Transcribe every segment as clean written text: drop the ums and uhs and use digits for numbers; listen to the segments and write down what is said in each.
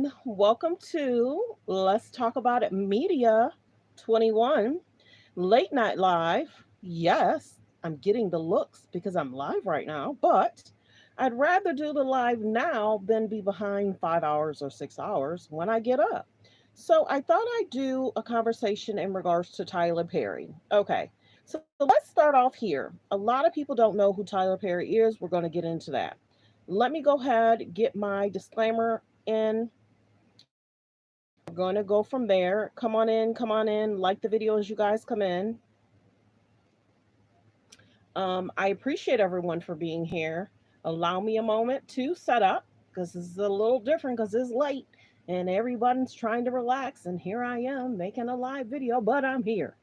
everyone. Welcome to Let's Talk About It Media 21 Late Night Live. Yes, I'm getting the looks because I'm live right now, but I'd rather do the live now than be behind 5 hours or 6 hours when I get up. So I thought I'd do a conversation in regards to Tyler Perry. Okay, so let's start off here. A lot of people don't know who Tyler Perry is. We're going to get into that. Let me go ahead, get my disclaimer in. We're going to go from there. Come on in, come on in. Like the video as you guys come in. I appreciate everyone for being here. Allow me a moment to set up because this is a little different because it's late and everyone's trying to relax. And here I am making a live video, but I'm here.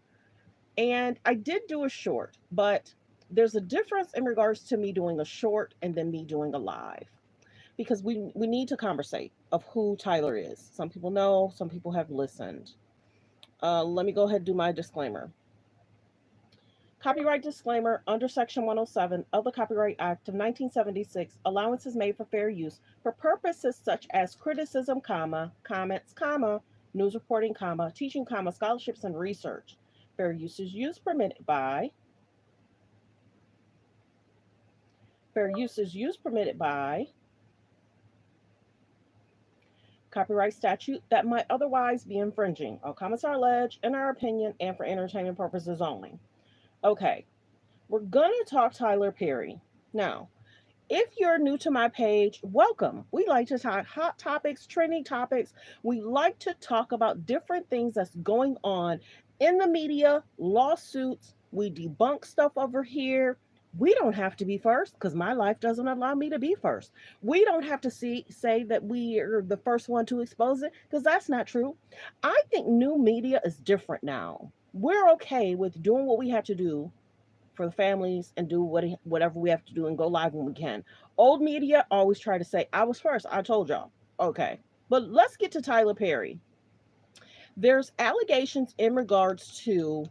And I did do a short, but there's a difference in regards to me doing a short and then me doing a live because we need to conversate of who Tyler is. Some people know, some people have listened. Let me go ahead and do my disclaimer. Copyright disclaimer under Section 107 of the Copyright Act of 1976, allowance is made for fair use for purposes such as criticism, comments, news reporting, teaching, scholarships, and research. Fair use is used permitted by fair use is used permitted by copyright statute that might otherwise be infringing. All comments are alleged in our opinion and for entertainment purposes only. Okay, we're gonna talk Tyler Perry. Now, if you're new to my page, welcome. We like to talk hot topics, trending topics. We like to talk about different things that's going on in the media, lawsuits. We debunk stuff over here. We don't have to be first because my life doesn't allow me to be first. We don't have to say that we are the first one to expose it because that's not true. I think new media is different now. We're okay with doing what we have to do for the families and do whatever we have to do and go live when we can. Old media always try to say, I was first. I told y'all. Okay. But let's get to Tyler Perry. There's allegations in regards to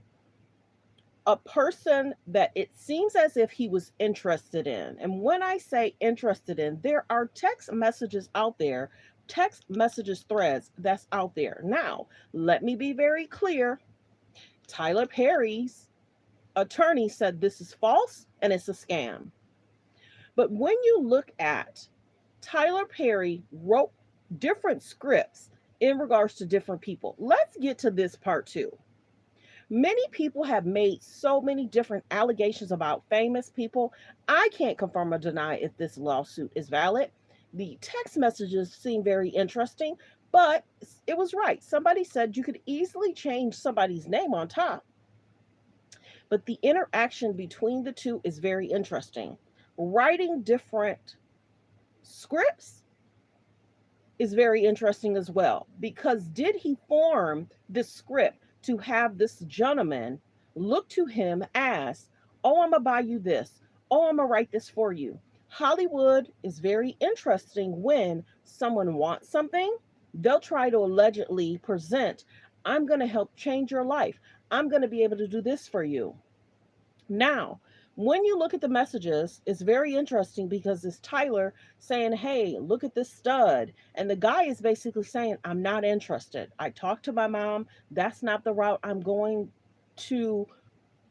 a person that it seems as if he was interested in. And when I say interested in, there are text messages out there, text messages threads that's out there. Now, let me be very clear. Tyler Perry's attorney said this is false and it's a scam. But when you look at Tyler Perry wrote different scripts in regards to different people. Let's get to this part too. Many people have made so many different allegations about famous people. I can't confirm or deny if this lawsuit is valid. The text messages seem very interesting, but it was right. Somebody said you could easily change somebody's name on top. But the interaction between the two is very interesting. Writing different scripts is very interesting as well because did he form this script to have this gentleman look to him as, oh, I'm gonna buy you this, oh, I'm gonna write this for you. Hollywood is very interesting when someone wants something, they'll try to allegedly present, I'm gonna help change your life, I'm gonna be able to do this for you. Now, when you look at the messages, it's very interesting because it's Tyler saying, hey, look at this stud. And the guy is basically saying, I'm not interested. I talked to my mom. That's not the route I'm going to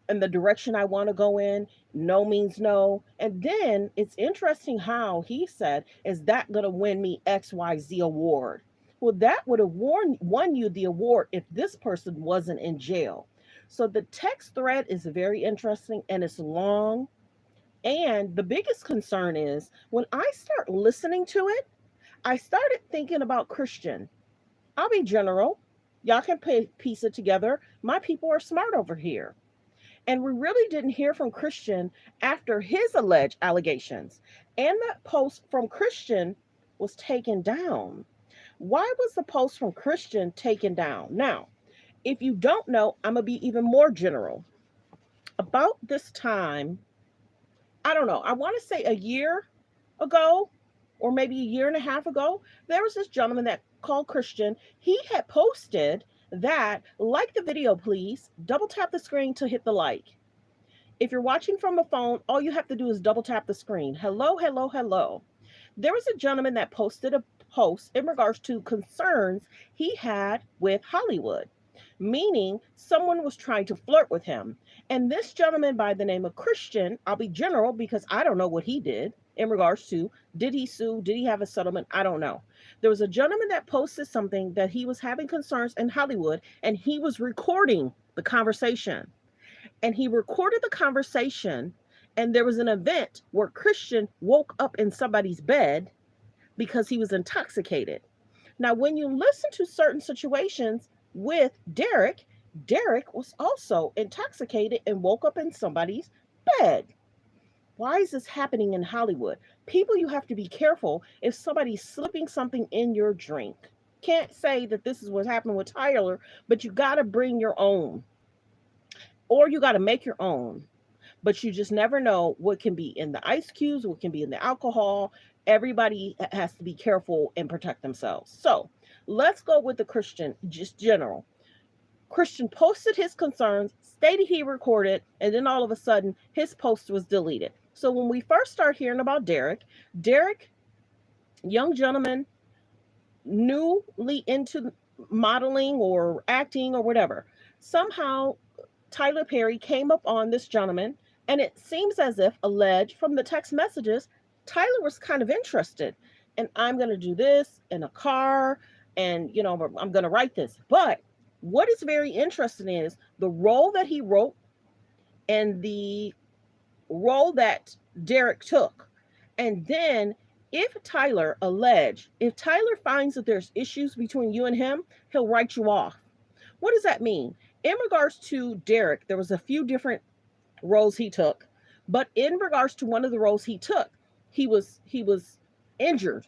and the direction I want to go in. No means no. And then it's interesting how he said, is that going to win me XYZ award? Well, that would have won you the award if this person wasn't in jail. So the text thread is very interesting and it's long. And the biggest concern is when I start listening to it, I started thinking about Christian. I'll be general. Y'all can piece it together. My people are smart over here. And we really didn't hear from Christian after his alleged allegations. And that post from Christian was taken down. Why was the post from Christian taken down? Now, if you don't know, I'm going to be even more general. About this time, I don't know, I want to say a year ago, or maybe a year and a half ago, there was this gentleman that called Christian. He had posted that, like the video, please, double tap the screen to hit the like. If you're watching from a phone, all you have to do is double tap the screen. Hello, hello, hello. There was a gentleman that posted host in regards to concerns he had with Hollywood, meaning someone was trying to flirt with him. And this gentleman by the name of Christian, I'll be general because I don't know what he did in regards to, did he sue? Did he have a settlement? I don't know. There was a gentleman that posted something that he was having concerns in Hollywood, and he was recording the conversation. And he recorded the conversation, and there was an event where Christian woke up in somebody's bed because he was intoxicated. Now, when you listen to certain situations with Derek, Derek was also intoxicated and woke up in somebody's bed. Why is this happening in Hollywood? People, you have to be careful if somebody's slipping something in your drink. Can't say that this is what happened with Tyler, but you got to bring your own, or you got to make your own. But you just never know what can be in the ice cubes, what can be in the alcohol. Everybody has to be careful and protect themselves. So let's go with the Christian, just general. Christian posted his concerns, stated he recorded, and then all of a sudden his post was deleted. So when we first start hearing about Derek, young gentleman, newly into modeling or acting or whatever, somehow Tyler Perry came up on this gentleman, and it seems as if, alleged from the text messages, Tyler was kind of interested. And I'm going to do this in a car, and, I'm going to write this. But what is very interesting is the role that he wrote and the role that Derek took. And then if Tyler finds that there's issues between you and him, he'll write you off. What does that mean? In regards to Derek, there was a few different roles he took, but in regards to one of the roles he took, he was injured.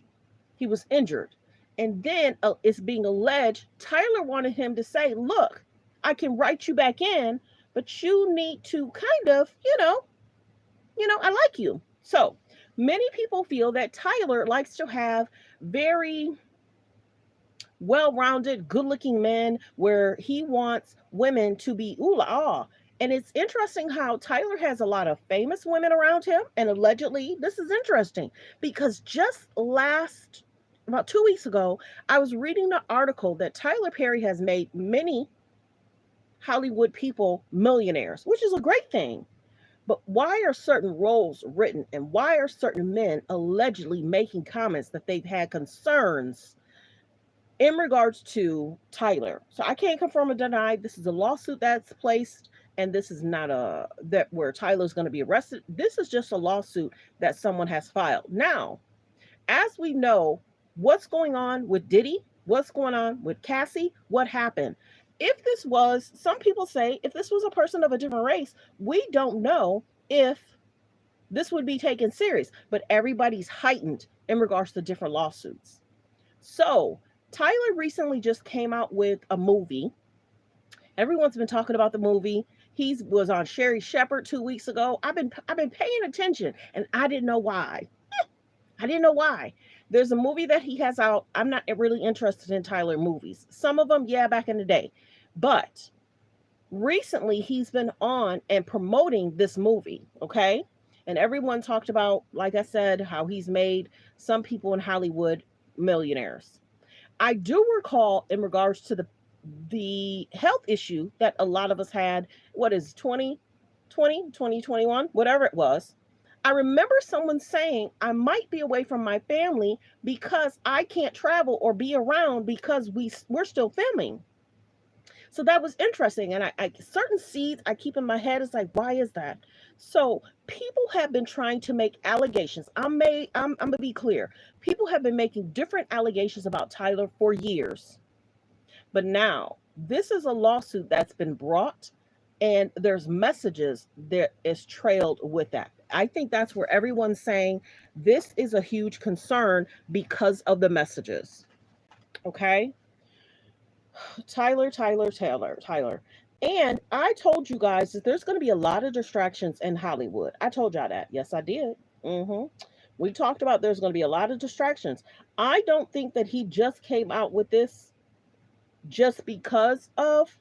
He was injured. And then it's being alleged Tyler wanted him to say, look, I can write you back in, but you need to kind of, I like you. So many people feel that Tyler likes to have very well-rounded, good-looking men where he wants women to be ooh la ah. And it's interesting how Tyler has a lot of famous women around him, and allegedly, this is interesting because just about 2 weeks ago, I was reading the article that Tyler Perry has made many Hollywood people millionaires, which is a great thing. But why are certain roles written, and why are certain men allegedly making comments that they've had concerns in regards to Tyler? So I can't confirm or deny. This is a lawsuit that's placed, and this is not where Tyler's going to be arrested. This is just a lawsuit that someone has filed. Now, as we know, what's going on with Diddy, what's going on with Cassie, what happened? Some people say, if this was a person of a different race, we don't know if this would be taken serious, but everybody's heightened in regards to different lawsuits. So Tyler recently just came out with a movie. Everyone's been talking about the movie. He was on Sherry Shepherd 2 weeks ago. I've been paying attention, and I didn't know why. There's a movie that he has out. I'm not really interested in Tyler movies. Some of them, yeah, back in the day. But recently he's been on and promoting this movie, okay? And everyone talked about, like I said, how he's made some people in Hollywood millionaires. I do recall in regards to the health issue that a lot of us had, 2021, whatever it was. I remember someone saying, I might be away from my family because I can't travel or be around because we're still filming. So that was interesting. And I certain seeds I keep in my head is like, why is that? So people have been trying to make allegations. I'm gonna be clear. People have been making different allegations about Tyler for years. But now this is a lawsuit that's been brought, and there's messages that is trailed with that. I think that's where everyone's saying this is a huge concern because of the messages. Okay? Tyler. And I told you guys that there's going to be a lot of distractions in Hollywood. I told y'all that. Yes, I did. We talked about there's going to be a lot of distractions. I don't think that he just came out with this just because of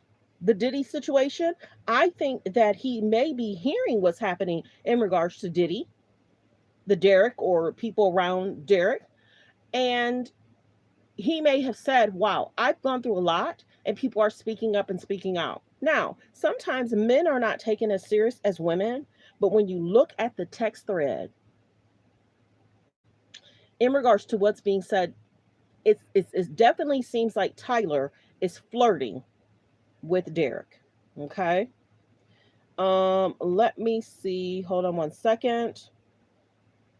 the Diddy situation. I think that he may be hearing what's happening in regards to Diddy, the Derek, or people around Derek. And he may have said, wow, I've gone through a lot and people are speaking up and speaking out. Now, sometimes men are not taken as serious as women, but when you look at the text thread in regards to what's being said, it definitely seems like Tyler is flirting with Derek. Okay. Let me see. Hold on one second.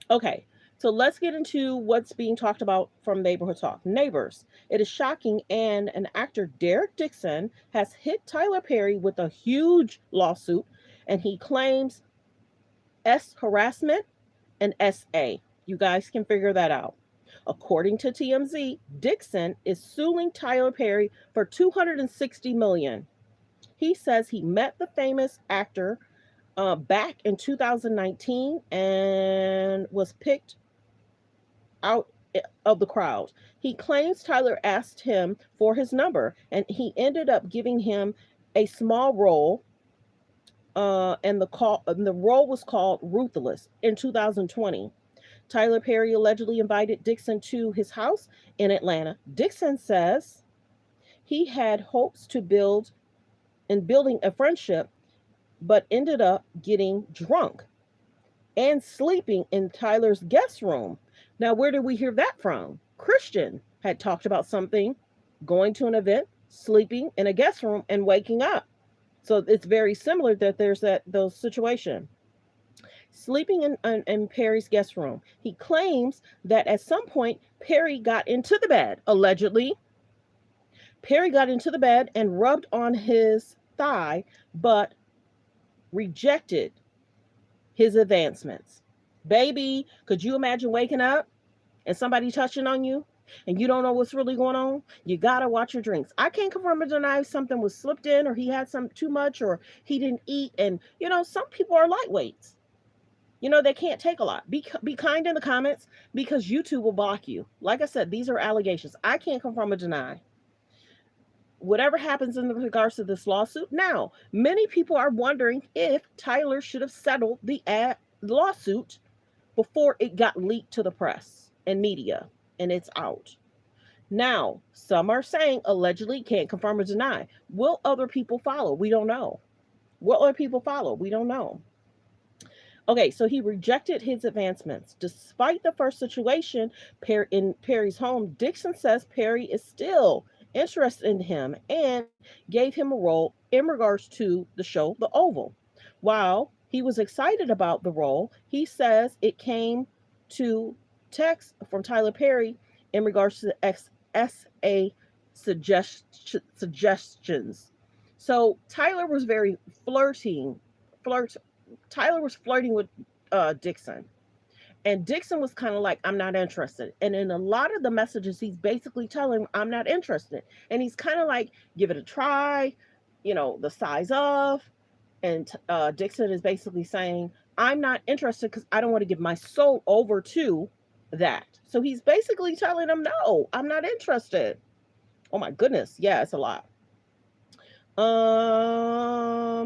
Okay, so let's get into what's being talked about from Neighborhood Talk. Neighbors, it is shocking, and an actor, Derek Dixon, has hit Tyler Perry with a huge lawsuit, and he claims S harassment and SA. You guys can figure that out. According to TMZ, Dixon is suing Tyler Perry for 260 million. He says he met the famous actor back in 2019 and was picked out of the crowd. He claims Tyler asked him for his number and he ended up giving him a small role. And the role was called Ruthless in 2020. Tyler Perry allegedly invited Dixon to his house in Atlanta. Dixon says he had hopes to building a friendship, but ended up getting drunk and sleeping in Tyler's guest room. Now, where did we hear that from? Christian had talked about something, going to an event, sleeping in a guest room, and waking up. So it's very similar that there's those situation. Sleeping in Perry's guest room. He claims that at some point Perry got into the bed, allegedly. Perry got into the bed and rubbed on his thigh, but rejected his advancements. Baby, could you imagine waking up and somebody touching on you and you don't know what's really going on? You gotta watch your drinks. I can't confirm or deny if something was slipped in or he had some too much or he didn't eat. And some people are lightweights. They can't take a lot. Be kind in the comments because YouTube will block you. Like I said, these are allegations. I can't confirm or deny whatever happens in regards to this lawsuit. Now, many people are wondering if Tyler should have settled the lawsuit before it got leaked to the press and media, and it's out. Now, some are saying allegedly, can't confirm or deny. Will other people follow? We don't know. Will other people follow? We don't know. Okay, so he rejected his advancements. Despite the first situation in Perry's home, Dixon says Perry is still interested in him and gave him a role in regards to the show The Oval. While he was excited about the role, he says it came to text from Tyler Perry in regards to the SA suggestions. So Tyler was very Tyler was flirting with Dixon. And Dixon was kind of like, I'm not interested. And in a lot of the messages, he's basically telling him, I'm not interested. And he's kind of like, give it a try, the size of. And Dixon is basically saying, I'm not interested because I don't want to give my soul over to that. So he's basically telling him, no, I'm not interested. Oh my goodness. Yeah, it's a lot.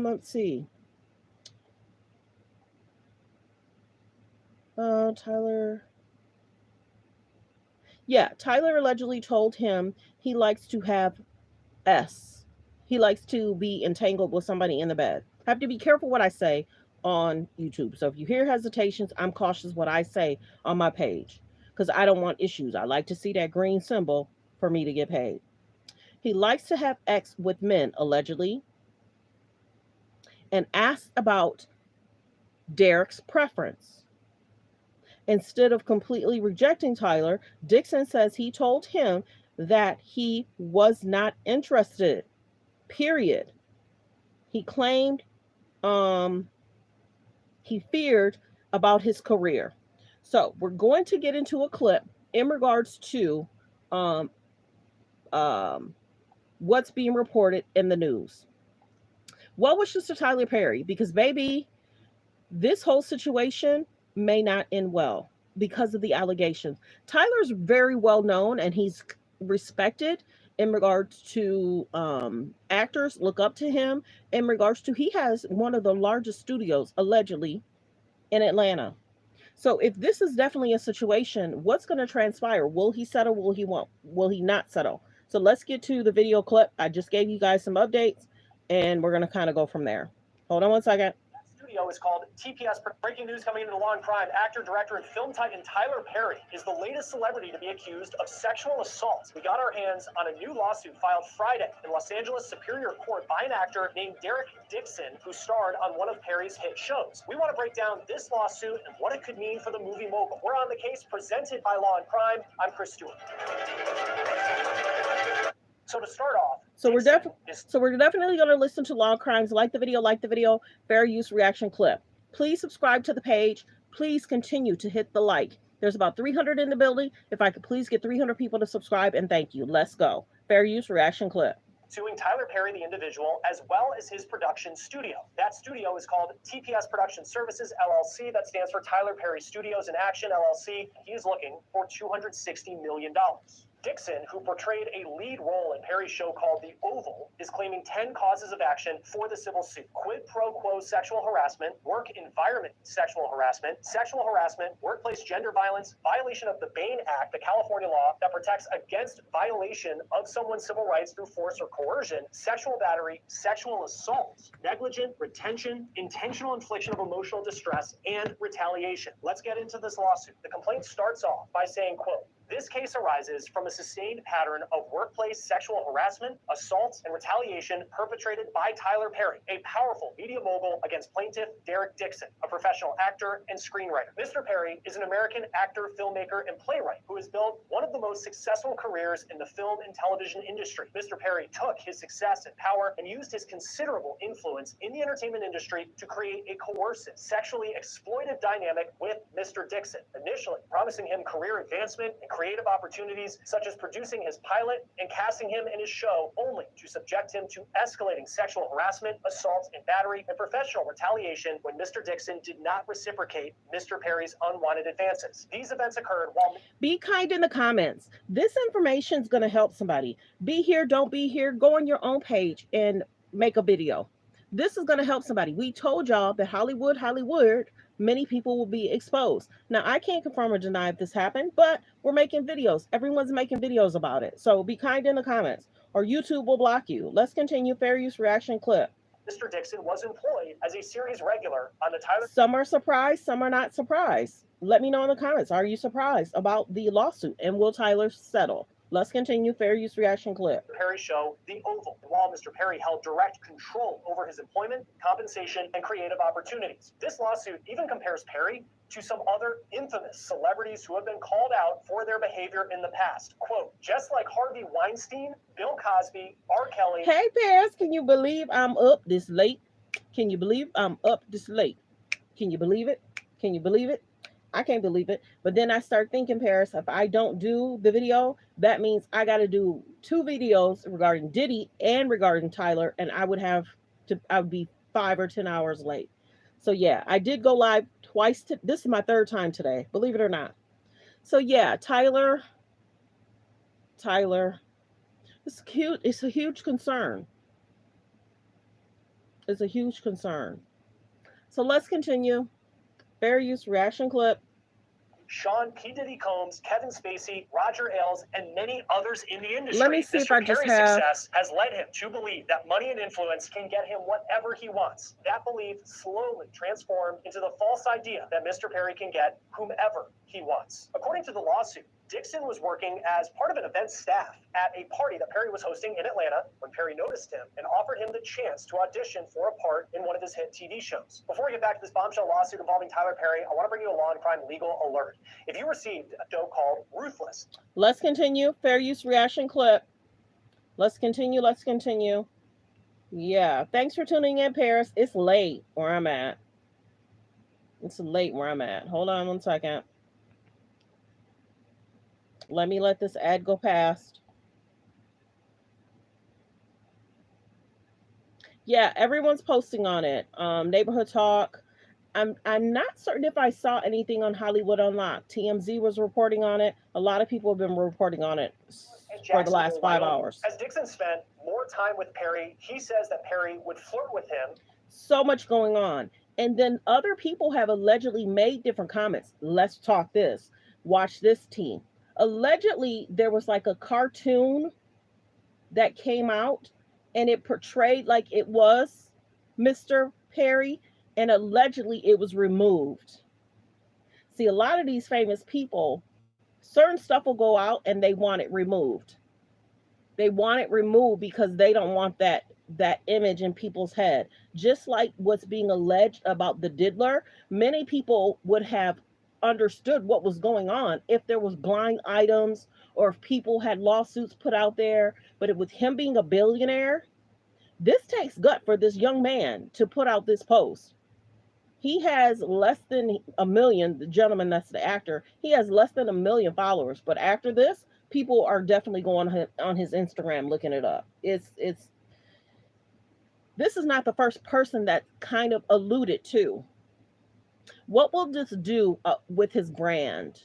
Let's see. Tyler. Yeah, Tyler allegedly told him he likes to have S. He likes to be entangled with somebody in the bed. I have to be careful what I say on YouTube. So if you hear hesitations, I'm cautious what I say on my page because I don't want issues. I like to see that green symbol for me to get paid. He likes to have X with men, allegedly, and asked about Derek's preference. Instead of completely rejecting Tyler, Dixon says he told him that he was not interested, period. He claimed he feared about his career. So we're going to get into a clip in regards to um, um, what's being reported in the news. Well wishes to Tyler Perry because, baby, this whole situation may not end well because of the allegations. Tyler's very well known and he's respected in regards to actors look up to him in regards to he has one of the largest studios allegedly in Atlanta. So if this is definitely a situation, what's going to transpire? Will he settle? Will he not settle? So let's get to the video clip. I just gave you guys some updates, and we're going to kind of go from there. Hold on one second. Studio is called TPS. Breaking news coming into Law and Crime. Actor, director, and film titan Tyler Perry is the latest celebrity to be accused of sexual assault. We got our hands on a new lawsuit filed Friday in Los Angeles Superior Court by an actor named Derek Dixon, who starred on one of Perry's hit shows. We want to break down this lawsuit and what it could mean for the movie mogul. We're on the case presented by Law and Crime. I'm Chris Stewart. So to start off, we're definitely going to listen to Law Crimes. Like the video, fair use reaction clip. Please subscribe to the page. Please continue to hit the like. There's about 300 in the building. If I could please get 300 people to subscribe, and thank you. Let's go. Fair use reaction clip. Suing Tyler Perry, the individual, as well as his production studio. That studio is called TPS Production Services, LLC. That stands for Tyler Perry Studios in Action, LLC. He is looking for $260 million. Dixon, who portrayed a lead role in Perry's show called The Oval, is claiming 10 causes of action for the civil suit. Quid pro quo sexual harassment, work environment sexual harassment, workplace gender violence, violation of the Bain Act, the California law that protects against violation of someone's civil rights through force or coercion, sexual battery, sexual assault, negligent retention, intentional infliction of emotional distress, and retaliation. Let's get into this lawsuit. The complaint starts off by saying, quote, "This case arises from a sustained pattern of workplace sexual harassment, assault, and retaliation perpetrated by Tyler Perry, a powerful media mogul, against plaintiff Derek Dixon, a professional actor and screenwriter. Mr. Perry is an American actor, filmmaker, and playwright who has built one of the most successful careers in the film and television industry. Mr. Perry took his success and power and used his considerable influence in the entertainment industry to create a coercive, sexually exploitive dynamic with Mr. Dixon, initially promising him career advancement and creative opportunities, such as producing his pilot and casting him in his show, only to subject him to escalating sexual harassment, assault, and battery, and professional retaliation when Mr. Dixon did not reciprocate Mr. Perry's unwanted advances. These events occurred while... Be kind in the comments. This information is going to help somebody. Be here, don't be here. Go on your own page and make a video. This is going to help somebody. We told y'all that Hollywood, many people will be exposed. Now, I can't confirm or deny if this happened, but we're making videos. Everyone's making videos about it. So be kind in the comments, or YouTube will block you. Let's continue. Fair use reaction clip. Mr. Dixon was employed as a series regular on the Tyler... Some are surprised, some are not surprised. Let me know in the comments. Are you surprised about the lawsuit, and will Tyler settle? Let's continue. Fair use reaction clip. Perry show, The Oval, while Mr. Perry held direct control over his employment, compensation, and creative opportunities. This lawsuit even compares Perry to some other infamous celebrities who have been called out for their behavior in the past. Quote, just like Harvey Weinstein, Bill Cosby, R. Kelly... Hey, Paris, can you believe I'm up this late? Can you believe I'm up this late? Can you believe it? Can you believe it? I can't believe it. But then I start thinking, Paris, if I don't do the video, that means I got to do 2 videos regarding Diddy and regarding Tyler, and I would be 5 or 10 hours late. So yeah, I did go live twice. This is my 3rd time today, believe it or not. So yeah, Tyler, it's cute. It's a huge concern. It's a huge concern. So let's continue. Fair use reaction clip. Sean P. Diddy Combs, Kevin Spacey, Roger Ailes, and many others in the industry. Let me see if I just have... success has led him to believe that money and influence can get him whatever he wants. That belief slowly transformed into the false idea that Mr. Perry can get whomever he wants. According to the lawsuit, Dixon was working as part of an event staff at a party that Perry was hosting in Atlanta when Perry noticed him and offered him the chance to audition for a part in one of his hit TV shows. Before we get back to this bombshell lawsuit involving Tyler Perry, I want to bring you a law and crime legal alert. If you received a dope called Ruthless... Let's continue. Fair use reaction clip. Let's continue. Let's continue. Yeah. Thanks for tuning in, Paris. It's late where I'm at. It's late where I'm at. Hold on one second. Let me let this ad go past. Yeah, everyone's posting on it. Neighborhood Talk. I'm not certain if I saw anything on Hollywood Unlocked. TMZ was reporting on it. A lot of people have been reporting on it for the last 5 hours. As Dixon spent more time with Perry, he says that Perry would flirt with him. So much going on. And then other people have allegedly made different comments. Let's talk this. Watch this, team. Allegedly, there was like a cartoon that came out and it portrayed like it was Mr. Perry, and allegedly it was removed. See, a lot of these famous people, certain stuff will go out and they want it removed. They want it removed because they don't want that image in people's head. Just like what's being alleged about the diddler, many people would have understood what was going on if there was blind items or if people had lawsuits put out there. But with him being a billionaire, this takes gut for this young man to put out this post. He has less than a million, the gentleman that's the actor, he has less than a million followers. But after this, people are definitely going on his Instagram looking it up. It's this is not the first person that kind of alluded to. What will this do with his brand?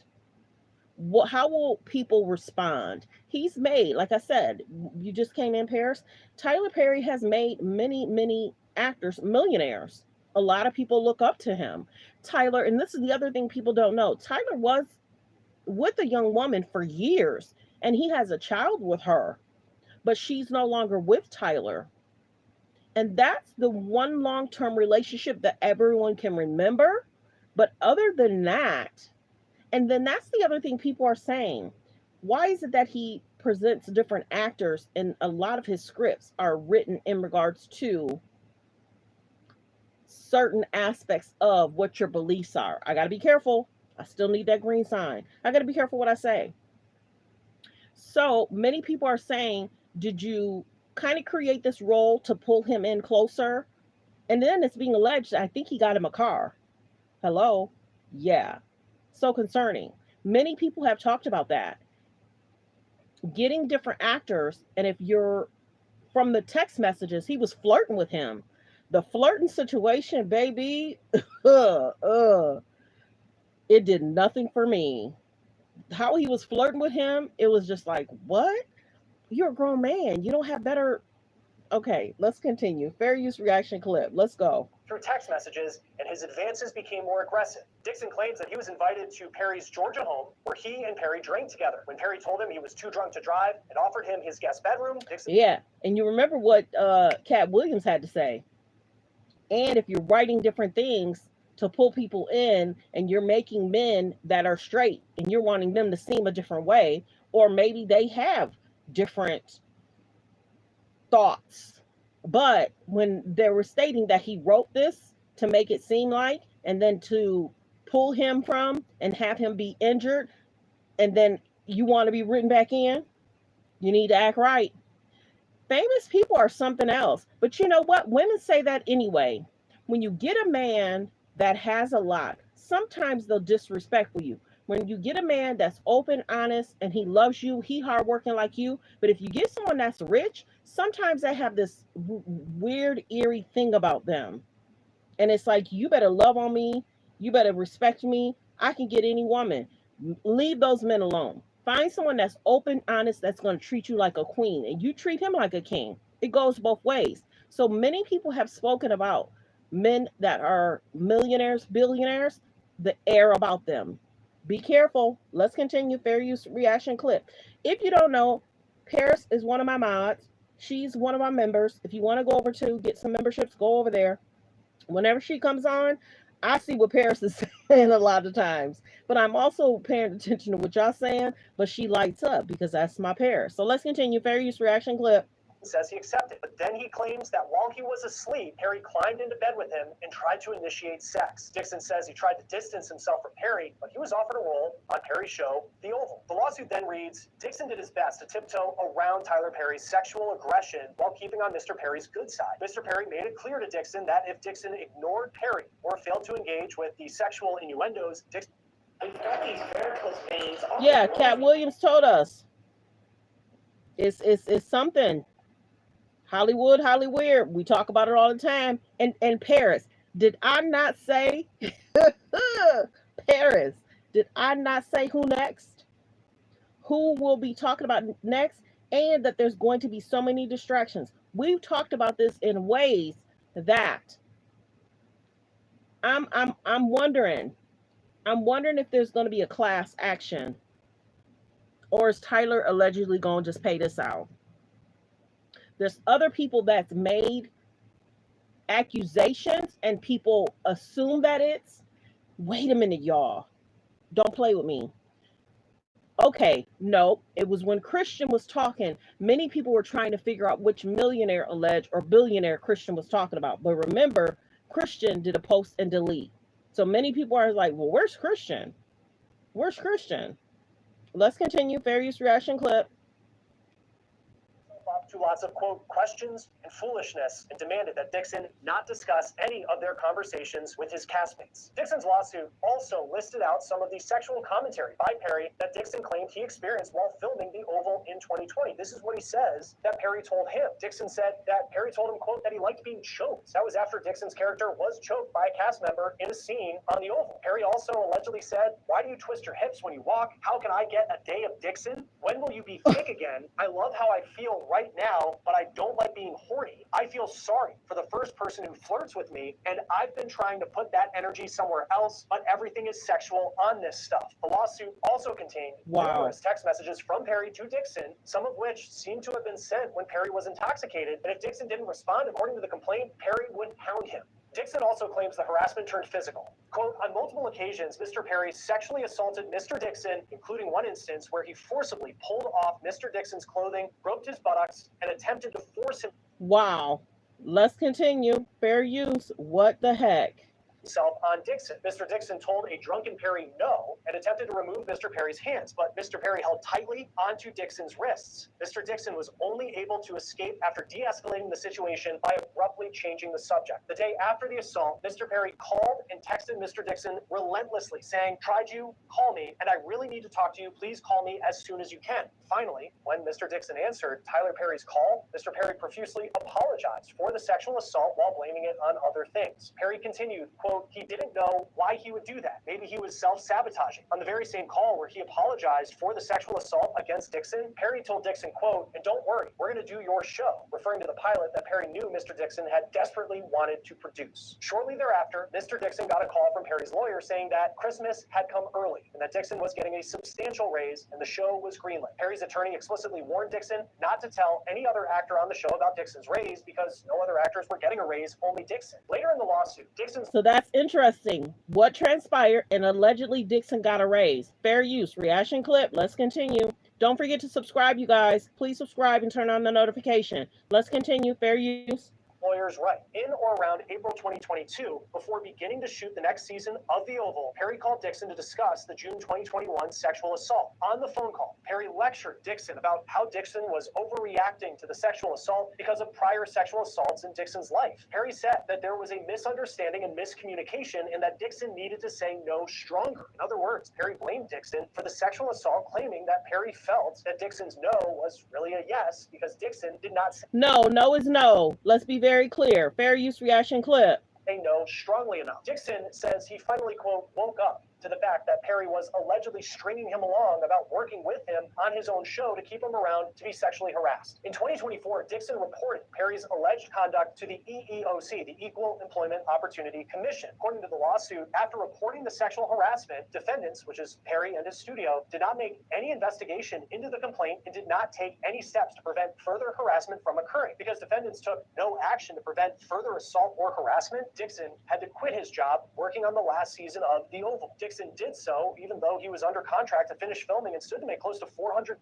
How will people respond? He's made, like I said, you just came in, Paris. Tyler Perry has made many actors millionaires. A lot of people look up to him. Tyler, and this is the other thing people don't know, Tyler was with a young woman for years, and he has a child with her, but she's no longer with Tyler. And that's the one long-term relationship that everyone can remember. But other than that, and then that's the other thing people are saying. Why is it that he presents different actors and a lot of his scripts are written in regards to certain aspects of what your beliefs are? I got to be careful. I still need that green sign. I got to be careful what I say. So many people are saying, did you kind of create this role to pull him in closer? And then it's being alleged, I think he got him a car. Hello? Yeah. So concerning. Many people have talked about that. Getting different actors, and if you're from the text messages, he was flirting with him. The flirting situation, baby, it did nothing for me. How he was flirting with him, it was just like, what? You're a grown man. You don't have better. Okay, let's continue. Fair use reaction clip. Let's go. Through text messages, and his advances became more aggressive. Dixon claims that he was invited to Perry's Georgia home, where he and Perry drank together. When Perry told him he was too drunk to drive and offered him his guest bedroom, Dixon... Yeah, and you remember what Cat Williams had to say. And if you're writing different things to pull people in, and you're making men that are straight, and you're wanting them to seem a different way, or maybe they have different thoughts. But when they were stating that he wrote this to make it seem like, and then to pull him from and have him be injured, and then you want to be written back in, you need to act right. Famous people are something else. But you know what? Women say that anyway. When you get a man that has a lot, sometimes they'll disrespect you. When you get a man that's open, honest, and he loves you, he hardworking like you. But if you get someone that's rich, sometimes they have this weird, eerie thing about them. And it's like, you better love on me. You better respect me. I can get any woman. Leave those men alone. Find someone that's open, honest, that's going to treat you like a queen, and you treat him like a king. It goes both ways. So many people have spoken about men that are millionaires, billionaires, the air about them. Be careful. Let's continue. Fair use reaction clip. If you don't know, Paris is one of my mods. She's one of my members. If you want to go over to get some memberships, go over there. Whenever she comes on, I see what Paris is saying a lot of times. But I'm also paying attention to what y'all saying, but she lights up because that's my Paris. So let's continue. Fair use reaction clip. Says he accepted, but then he claims that while he was asleep, Perry climbed into bed with him and tried to initiate sex. Dixon says he tried to distance himself from Perry, but he was offered a role on Perry's show, The Oval. The lawsuit then reads, Dixon did his best to tiptoe around Tyler Perry's sexual aggression while keeping on Mr. Perry's good side. Mr. Perry made it clear to Dixon that if Dixon ignored Perry or failed to engage with the sexual innuendos, Dixon... Yeah, Cat Williams told us. It's something. Hollywood. We talk about it all the time. And Paris, did I not say Paris? Did I not say who next? Who will be talking about next? And that there's going to be so many distractions. We've talked about this in ways that I'm wondering. I'm wondering if there's going to be a class action, or is Tyler allegedly going to just pay this out? There's other people that's made accusations and people assume that it's, wait a minute, y'all. Don't play with me. Okay, no, it was when Christian was talking. Many people were trying to figure out which millionaire alleged or billionaire Christian was talking about. But remember, Christian did a post and delete. So many people are like, well, where's Christian? Where's Christian? Let's continue. Fair use reaction clip. Up to lots of, quote, questions and foolishness, and demanded that Dixon not discuss any of their conversations with his castmates. Dixon's lawsuit also listed out some of the sexual commentary by Perry that Dixon claimed he experienced while filming The Oval in 2020. This is what he says that Perry told him. Dixon said that Perry told him, quote, that he liked being choked. That was after Dixon's character was choked by a cast member in a scene on The Oval. Perry also allegedly said, why do you twist your hips when you walk? How can I get a day of Dixon? When will you be thick again? I love how I feel right now, but I don't like being horny. I feel sorry for the first person who flirts with me, and I've been trying to put that energy somewhere else, but everything is sexual on this stuff. The lawsuit also contained numerous text messages from Perry to Dixon, some of which seem to have been sent when Perry was intoxicated, and if Dixon didn't respond according to the complaint, Perry would hound him. Dixon also claims the harassment turned physical. Quote, on multiple occasions, Mr. Perry sexually assaulted Mr. Dixon, including one instance where he forcibly pulled off Mr. Dixon's clothing, groped his buttocks, and attempted to force him. Wow. Let's continue. Fair use. What the heck? Himself on Dixon. Mr. Dixon told a drunken Perry no and attempted to remove Mr. Perry's hands, but Mr. Perry held tightly onto Dixon's wrists. Mr. Dixon was only able to escape after de-escalating the situation by abruptly changing the subject. The day after the assault, Mr. Perry called and texted Mr. Dixon relentlessly, saying, tried you, call me, and I really need to talk to you. Please call me as soon as you can. Finally, when Mr. Dixon answered Tyler Perry's call, Mr. Perry profusely apologized for the sexual assault while blaming it on other things. Perry continued, quote, he didn't know why he would do that. Maybe he was self-sabotaging. On the very same call where he apologized for the sexual assault against Dixon, Perry told Dixon, quote, and don't worry, we're going to do your show, referring to the pilot that Perry knew Mr. Dixon had desperately wanted to produce. Shortly thereafter, Mr. Dixon got a call from Perry's lawyer saying that Christmas had come early and that Dixon was getting a substantial raise and the show was greenlit. Perry's attorney explicitly warned Dixon not to tell any other actor on the show about Dixon's raise because no other actors were getting a raise, only Dixon. Later in the lawsuit, Dixon's... So that's interesting. What transpired, and allegedly Dixon got a raise. Fair use. Reaction clip. Let's continue. Don't forget to subscribe, you guys. Please subscribe and turn on the notification. Let's continue. Fair use. Lawyers right. In or around April 2022, before beginning to shoot the next season of The Oval, Perry called Dixon to discuss the June 2021 sexual assault. On the phone call, Perry lectured Dixon about how Dixon was overreacting to the sexual assault because of prior sexual assaults in Dixon's life. Perry said that there was a misunderstanding and miscommunication and that Dixon needed to say no stronger. In other words, Perry blamed Dixon for the sexual assault, claiming that Perry felt that Dixon's no was really a yes because Dixon did not say no. No is no. Let's be very clear. Fair use reaction clip. No strongly enough. Dixon says he finally, quote, woke up to the fact that Perry was allegedly stringing him along about working with him on his own show to keep him around to be sexually harassed. In 2024, Dixon reported Perry's alleged conduct to the EEOC, the Equal Employment Opportunity Commission. According to the lawsuit, after reporting the sexual harassment, defendants, which is Perry and his studio, did not make any investigation into the complaint and did not take any steps to prevent further harassment from occurring. Because defendants took no action to prevent further assault or harassment, Dixon had to quit his job working on the last season of The Oval. Dixon did so even though he was under contract to finish filming and stood to make close to $400,000.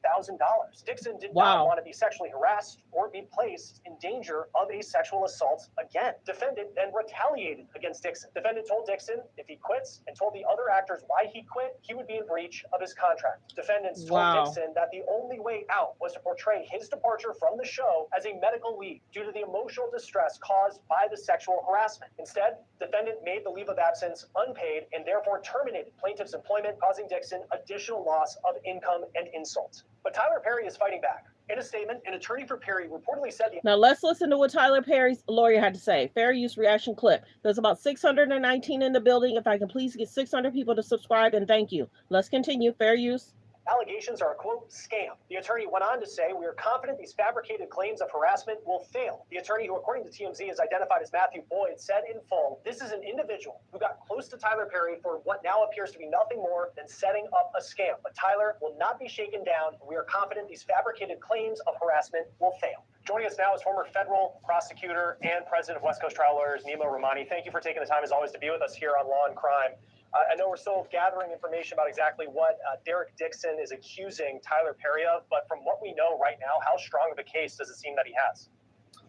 Dixon did not want to be sexually harassed or be placed in danger of a sexual assault again. Defendant then retaliated against Dixon. Defendant told Dixon if he quits and told the other actors why he quit, he would be in breach of his contract. Defendants told Dixon that the only way out was to portray his departure from the show as a medical leave due to the emotional distress caused by the sexual harassment. Instead, defendant made the leave of absence unpaid and therefore terminated plaintiff's employment, causing Dixon additional loss of income and insult. But Tyler Perry is fighting back. In a statement, an attorney for Perry reportedly said... Now let's listen to what Tyler Perry's lawyer had to say. Fair use reaction clip. There's about 619 in the building. If I can please get 600 people to subscribe, and thank you. Let's continue. Fair use. Allegations are a, quote, scam. The attorney went on to say, we are confident these fabricated claims of harassment will fail. The attorney, who according to TMZ is identified as Matthew Boyd, said in full, this is an individual who got close to Tyler Perry for what now appears to be nothing more than setting up a scam. But Tyler will not be shaken down. We are confident these fabricated claims of harassment will fail. Joining us now is former federal prosecutor and president of West Coast Trial Lawyers, Nemo Romani. Thank you for taking the time, as always, to be with us here on Law and Crime. I know we're still gathering information about exactly what Derek Dixon is accusing Tyler Perry of, but from what we know right now, how strong of a case does it seem that he has?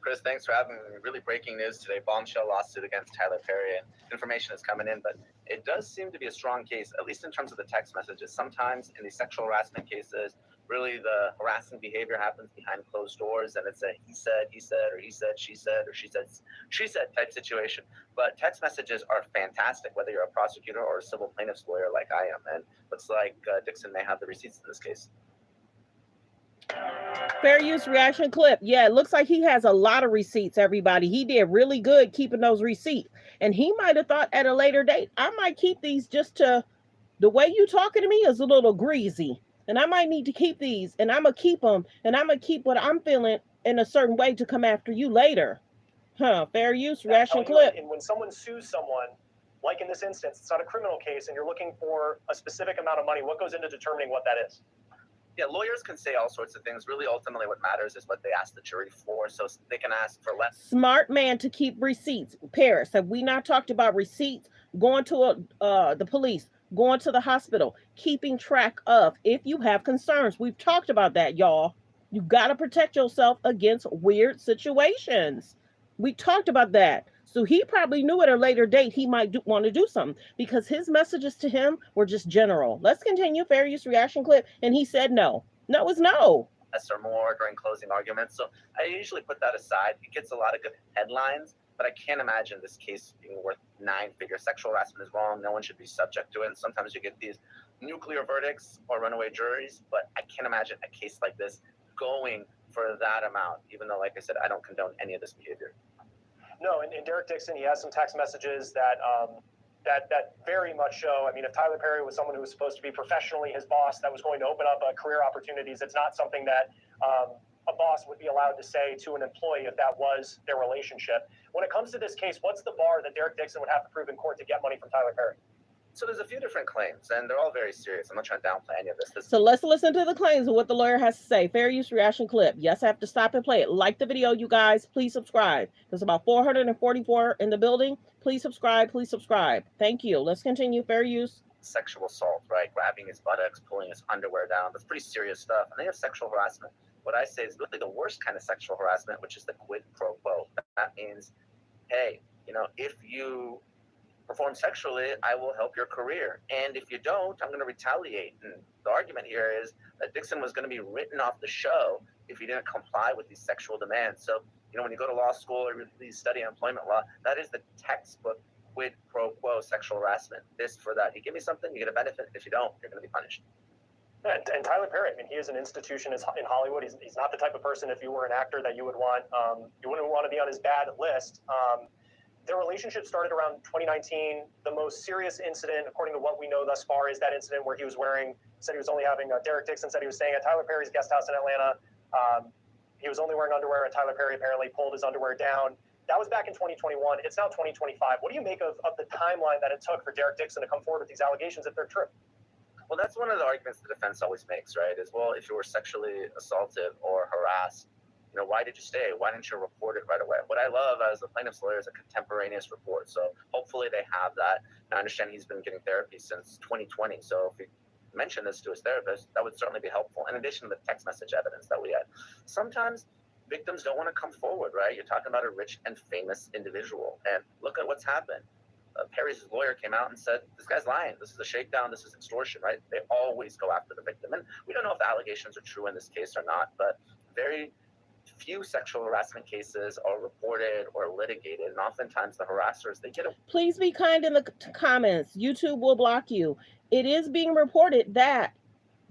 Chris, thanks for having me. Really breaking news today. Bombshell lawsuit against Tyler Perry, and information is coming in, but it does seem to be a strong case, at least in terms of the text messages. Sometimes in these sexual harassment cases, really the harassing behavior happens behind closed doors, and it's a he said, or he said, she said, or she said type situation. But text messages are fantastic, whether you're a prosecutor or a civil plaintiff's lawyer like I am. And looks like Dixon may have the receipts in this case. Fair use reaction clip. Yeah, it looks like he has a lot of receipts, everybody. He did really good keeping those receipts. And he might have thought at a later date, I might keep these just to, the way you talking to me is a little greasy. And I might need to keep these, and I'm going to keep them, and I'm going to keep what I'm feeling in a certain way to come after you later. Fair use reaction clip. And when someone sues someone, like in this instance, it's not a criminal case, and you're looking for a specific amount of money, what goes into determining what that is? Yeah, lawyers can say all sorts of things. Really, ultimately, what matters is what they ask the jury for. So they can ask for less. Smart man to keep receipts. Paris, have we not talked about receipts? Going to the police, going to the hospital, keeping track of if you have concerns. We've talked about that, y'all. You got to protect yourself against weird situations. We talked about that. So he probably knew at a later date he might want to do something because his messages to him were just general. Let's continue. Fair use reaction clip. And he said no. No is no. Less or more during closing arguments. So I usually put that aside. It gets a lot of good headlines, but I can't imagine this case being worth 9-figure. Sexual harassment is wrong. No one should be subject to it. And sometimes you get these nuclear verdicts or runaway juries, but I can't imagine a case like this going for that amount, even though, like I said, I don't condone any of this behavior. No, and Derek Dixon, he has some text messages that that very much show. I mean, if Tyler Perry was someone who was supposed to be professionally his boss, that was going to open up career opportunities, it's not something that a boss would be allowed to say to an employee if that was their relationship. When it comes to this case, what's the bar that Derek Dixon would have to prove in court to get money from Tyler Perry? So there's a few different claims, and they're all very serious. I'm not trying to downplay any of this. So let's listen to the claims and what the lawyer has to say. Fair use reaction clip. Yes, I have to stop and play it. Like the video, you guys. Please subscribe. There's about 444 in the building. Please subscribe. Please subscribe. Thank you. Let's continue. Fair use. Sexual assault, right? Grabbing his buttocks, pulling his underwear down. That's pretty serious stuff. And they have sexual harassment. What I say is really the worst kind of sexual harassment, which is the quid pro quo. That means, hey, if you perform sexually, I will help your career. And if you don't, I'm going to retaliate. And the argument here is that Dixon was going to be written off the show if he didn't comply with these sexual demands. So, when you go to law school or you study employment law, that is the textbook quid pro quo sexual harassment. This for that. You give me something, you get a benefit. If you don't, you're going to be punished. And Tyler Perry, I mean, he is an institution in Hollywood. He's not the type of person, if you were an actor, that you would want, you wouldn't want to be on his bad list. Their relationship started around 2019. The most serious incident, according to what we know thus far, is that incident where he was said he was only having, Derek Dixon said he was staying at Tyler Perry's guest house in Atlanta. He was only wearing underwear, and Tyler Perry apparently pulled his underwear down. That was back in 2021. It's now 2025. What do you make of the timeline that it took for Derek Dixon to come forward with these allegations if they're true? Well, that's one of the arguments the defense always makes, right? Is, well, if you were sexually assaulted or harassed, why did you stay? Why didn't you report it right away? What I love as a plaintiff's lawyer is a contemporaneous report. So hopefully they have that. And I understand he's been getting therapy since 2020. So if he mentioned this to his therapist, that would certainly be helpful. In addition to the text message evidence that we had. Sometimes victims don't want to come forward, right? You're talking about a rich and famous individual. And look at what's happened. Perry's lawyer came out and said, this guy's lying. This is a shakedown. This is extortion, right? They always go after the victim. And we don't know if the allegations are true in this case or not, but very few sexual harassment cases are reported or litigated, and oftentimes the harassers, they get a... Please be kind in the comments. YouTube will block you. It is being reported that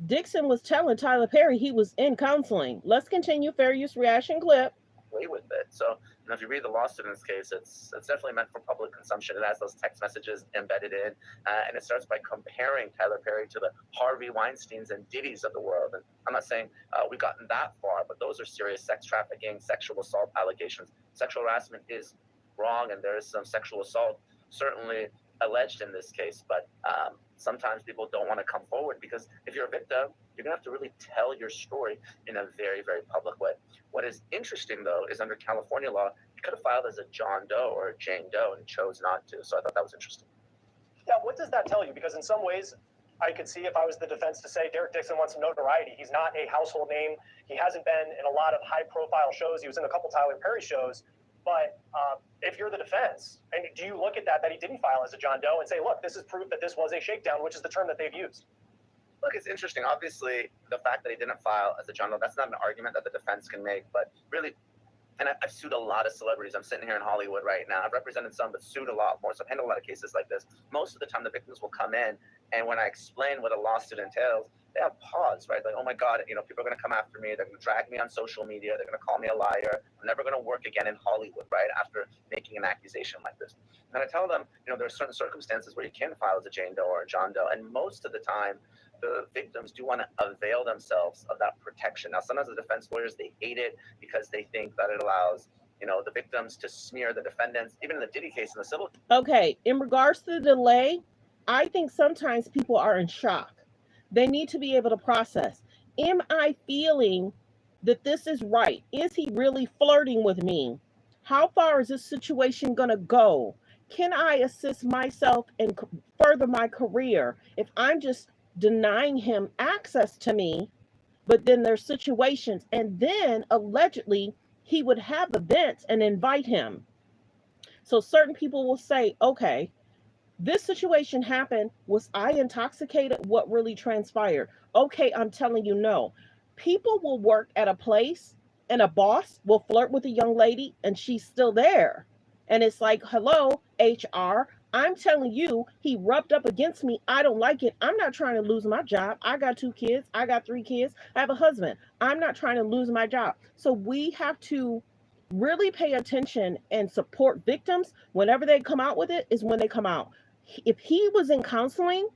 Dixon was telling Tyler Perry he was in counseling. Let's continue. Fair use reaction clip. away with it. So, if you read the lawsuit in this case, it's definitely meant for public consumption. It has those text messages embedded in, and it starts by comparing Tyler Perry to the Harvey Weinsteins and Diddy's of the world. And I'm not saying we've gotten that far, but those are serious sex trafficking, sexual assault allegations. Sexual harassment is wrong, and there is some sexual assault certainly alleged in this case, but sometimes people don't want to come forward because if you're a victim, you're going to have to really tell your story in a very, very public way. What is interesting, though, is under California law, you could have filed as a John Doe or a Jane Doe and chose not to. So I thought that was interesting. Yeah, what does that tell you? Because in some ways, I could see if I was the defense to say Derek Dixon wants some notoriety. He's not a household name. He hasn't been in a lot of high-profile shows. He was in a couple Tyler Perry shows. But if you're the defense, and do you look at that he didn't file as a John Doe and say, look, this is proof that this was a shakedown, which is the term that they've used? Look, it's interesting. Obviously, the fact that he didn't file as a John Doe, that's not an argument that the defense can make. But really, and I've sued a lot of celebrities. I'm sitting here in Hollywood right now. I've represented some, but sued a lot more. So I've handled a lot of cases like this. Most of the time, the victims will come in, and when I explain what a lawsuit entails, they have pause, right? Like, oh my God, people are going to come after me. They're going to drag me on social media. They're going to call me a liar. I'm never going to work again in Hollywood, right? After making an accusation like this. And I tell them, there are certain circumstances where you can file as a Jane Doe or a John Doe. And most of the time, the victims do want to avail themselves of that protection. Now, sometimes the defense lawyers, they hate it because they think that it allows, the victims to smear the defendants, even in the Diddy case in the civil. Okay, in regards to the delay, I think sometimes people are in shock. They need to be able to process. Am I feeling that this is right? Is he really flirting with me? How far is this situation going to go? Can I assist myself and further my career if I'm just denying him access to me? But then there's situations, and then allegedly he would have events and invite him. So certain people will say, okay, this situation happened. Was I intoxicated? What really transpired? Okay, I'm telling you, no. People will work at a place and a boss will flirt with a young lady and she's still there. And it's like, hello, HR, I'm telling you, he rubbed up against me. I don't like it. I'm not trying to lose my job. I got 2 kids. I got 3 kids. I have a husband. I'm not trying to lose my job. So we have to really pay attention and support victims. Whenever they come out with it is when they come out. If he was in counseling,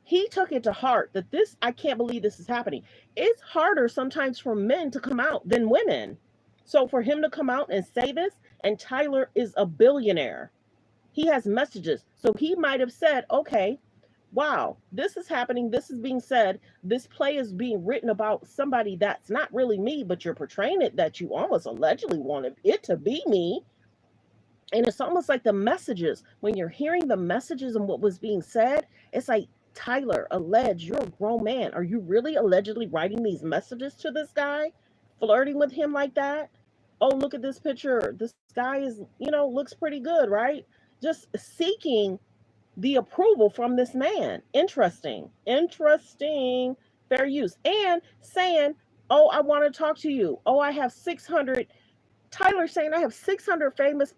he took it to heart that I can't believe this is happening. It's harder sometimes for men to come out than women. So for him to come out and say this, and Tyler is a billionaire. He has messages. So he might have said, okay, wow, this is happening. This is being said. This play is being written about somebody that's not really me, but you're portraying it that you almost allegedly wanted it to be me. And it's almost like the messages, when you're hearing the messages and what was being said, it's like, Tyler, alleged, you're a grown man. Are you really allegedly writing these messages to this guy? Flirting with him like that? Oh, look at this picture. This guy is, looks pretty good, right? Just seeking the approval from this man. Interesting. Fair use. And saying, oh, I want to talk to you. Oh, I have 600. Tyler saying I have 600 famous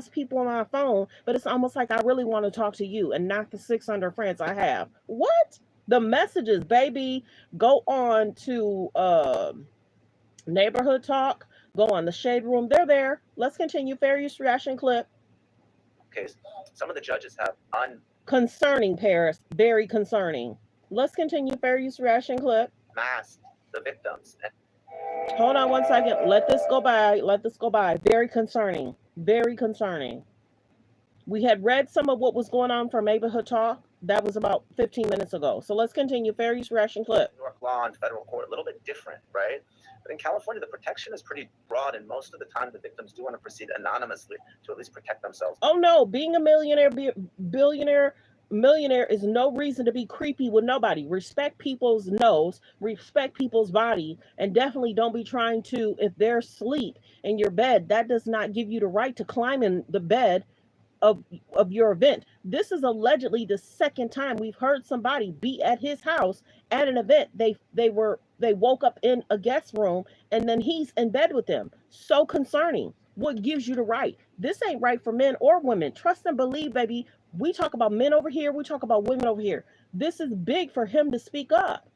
people on my phone, but it's almost like I really want to talk to you and not the 600 friends I have. What? The messages, baby. Go on to Neighborhood Talk. Go on the Shade Room. They're there. Let's continue. Fair use reaction clip. Okay, some of the judges have concerning, Paris. Very concerning. Let's continue. Fair use reaction clip. Masked the victims. Hold on 1 second. Let this go by. Very concerning. We had read some of what was going on from Neighborhood Talk. That was about 15 minutes ago. So let's continue. Fair use reaction clip. New York law and federal court, a little bit different, right? But in California, the protection is pretty broad, and most of the time, the victims do want to proceed anonymously to at least protect themselves. Oh no, being a millionaire is no reason to be creepy with nobody. Respect people's nose, respect people's body, and definitely don't be trying to, if they're asleep in your bed, that does not give you the right to climb in the bed of your event. This is allegedly the second time we've heard somebody be at his house at an event. They woke up in a guest room and then he's in bed with them. So concerning. What gives you the right? This ain't right for men or women. Trust and believe, baby. We talk about men over here. We talk about women over here. This is big for him to speak up.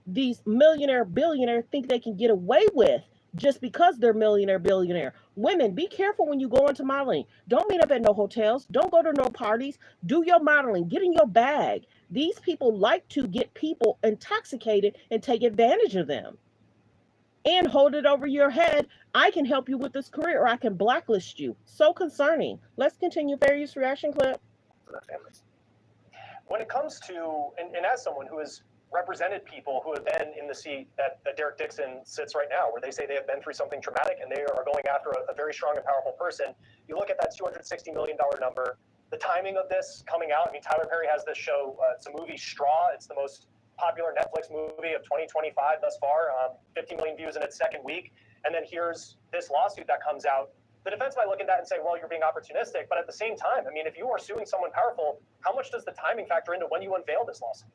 These billionaires think they can get away with just because they're millionaire, billionaire. Women, be careful when you go into modeling. Don't meet up at no hotels. Don't go to no parties. Do your modeling. Get in your bag. These people like to get people intoxicated and take advantage of them and hold it over your head. I can help you with this career or I can blacklist you. So concerning. Let's continue. Fair use reaction clip. Families. When it comes to, and as someone who has represented people who have been in the seat that Derek Dixon sits right now, where they say they have been through something traumatic and they are going after a very strong and powerful person, you look at that $260 million number, the timing of this coming out. I mean, Tyler Perry has this show, it's a movie, Straw. It's the most popular Netflix movie of 2025 thus far, 50 million views in its second week. And then here's this lawsuit that comes out. The defense might look at that and say, well, you're being opportunistic. But at the same time, I mean, if you are suing someone powerful, how much does the timing factor into when you unveil this lawsuit?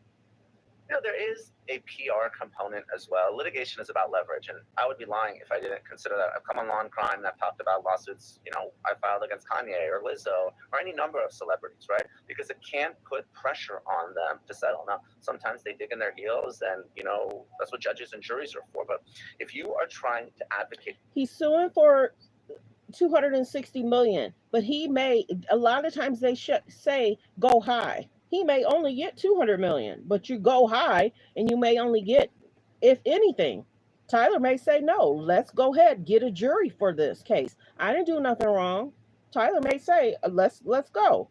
You know, there is a PR component as well. Litigation is about leverage, and I would be lying if I didn't consider that. I've come on Law and Crime and I've talked about lawsuits, you know, I filed against Kanye or Lizzo or any number of celebrities, right? Because it can put pressure on them to settle. Now, sometimes they dig in their heels and, you know, that's what judges and juries are for. But if you are trying to advocate... He's suing for 260 million, but he may, a lot of times they say go high. He may only get 200 million, but you go high and you may only get, if anything. Tyler may say, no, let's go ahead, get a jury for this case. I didn't do nothing wrong. Tyler may say, let's go.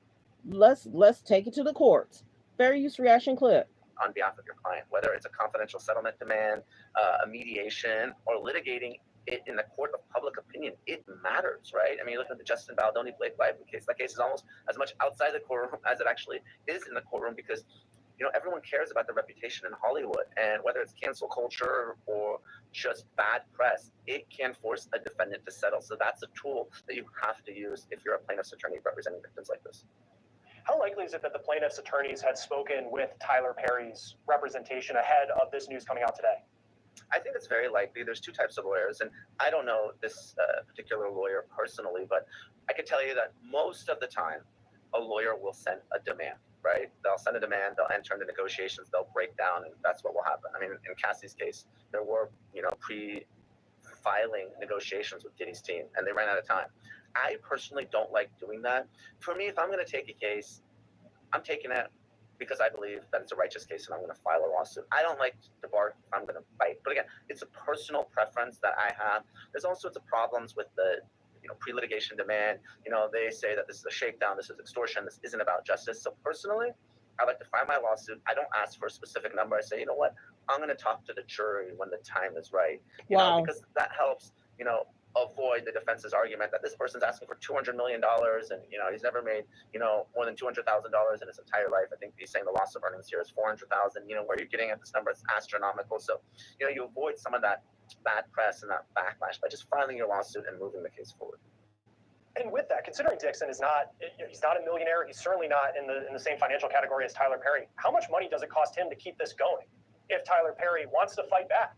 Let's take it to the courts. Fair use reaction clip. On behalf of your client, whether it's a confidential settlement demand, a mediation, or litigating it in the court of public opinion, it matters, right? I mean, you look at the Justin Baldoni Blake Lively case. That case is almost as much outside the courtroom as it actually is in the courtroom because, you know, everyone cares about the reputation in Hollywood, and whether it's cancel culture or just bad press, it can force a defendant to settle. So that's a tool that you have to use if you're a plaintiff's attorney representing victims like this. How likely is it that the plaintiff's attorneys had spoken with Tyler Perry's representation ahead of this news coming out today? I think it's very likely. There's two types of lawyers, and I don't know this particular lawyer personally, but I can tell you that most of the time, a lawyer will send a demand, right? They'll send a demand, they'll enter into negotiations, they'll break down, and that's what will happen. I mean, in Cassie's case, there were, you know, pre-filing negotiations with Diddy's team, and they ran out of time. I personally don't like doing that. For me, if I'm going to take a case, I'm taking it because I believe that it's a righteous case and I'm going to file a lawsuit. I don't like to bark if I'm going to bite. But again, it's a personal preference that I have. There's all sorts of problems with the, you know, pre-litigation demand. You know, they say that this is a shakedown, this is extortion, this isn't about justice. So personally, I like to file my lawsuit. I don't ask for a specific number. I say, you know what, I'm going to talk to the jury when the time is right. You know, because that helps, you know, avoid the defense's argument that this person's asking for $200 million and, you know, he's never made, you know, more than $200,000 in his entire life. I think he's saying the loss of earnings here is 400,000, you know, where you're getting at this number is astronomical. So, you know, you avoid some of that bad press and that backlash by just filing your lawsuit and moving the case forward. And with that, considering Dixon is not, he's not a millionaire, he's certainly not in the same financial category as Tyler Perry, how much money does it cost him to keep this going if Tyler Perry wants to fight back?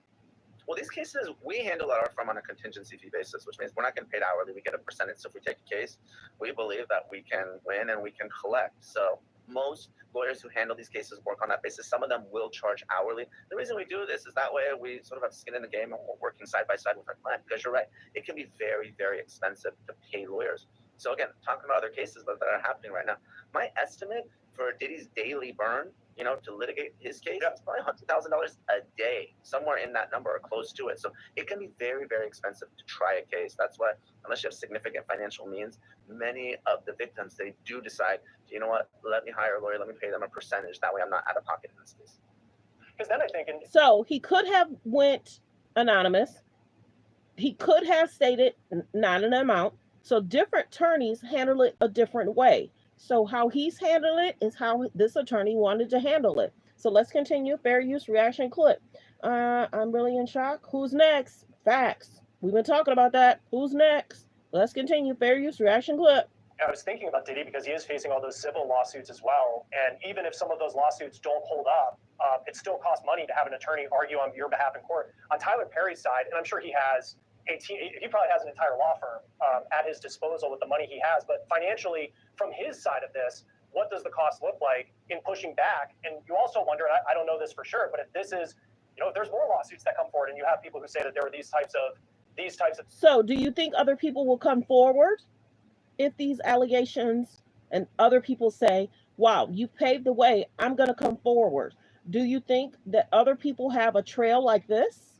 Well, these cases, we handle our firm on a contingency fee basis, which means we're not getting paid hourly. We get a percentage. So if we take a case, we believe that we can win and we can collect. So most lawyers who handle these cases work on that basis. Some of them will charge hourly. The reason we do this is that way we sort of have skin in the game and we're working side by side with our client, because you're right, it can be very, very expensive to pay lawyers. So again, talking about other cases that are happening right now, my estimate for Diddy's daily burn, you know, to litigate his case, it's probably $100,000 a day, somewhere in that number or close to it. So it can be very, very expensive to try a case. That's why, unless you have significant financial means, many of the victims, they do decide, you know what, let me hire a lawyer, let me pay them a percentage. That way I'm not out of pocket in this case. Because then I think... So he could have went anonymous. He could have stated not an amount. So different attorneys handle it a different way. So how he's handled it is how this attorney wanted to handle it. So let's continue. Fair use reaction clip. I'm really in shock. Who's next? Facts. We've been talking about that. Who's next? Let's continue. Fair use reaction clip. I was thinking about Diddy because he is facing all those civil lawsuits as well. And even if some of those lawsuits don't hold up, it still costs money to have an attorney argue on your behalf in court. On Tyler Perry's side, and I'm sure he has a team, he probably has an entire law firm at his disposal with the money he has. But financially, from his side of this, what does the cost look like in pushing back? And you also wonder, and I don't know this for sure, but if this is, you know, if there's more lawsuits that come forward and you have people who say that there are these types of these types of... So do you think other people will come forward if these allegations and other people say, wow, you've paved the way, I'm going to come forward? Do you think that other people have a trail like this?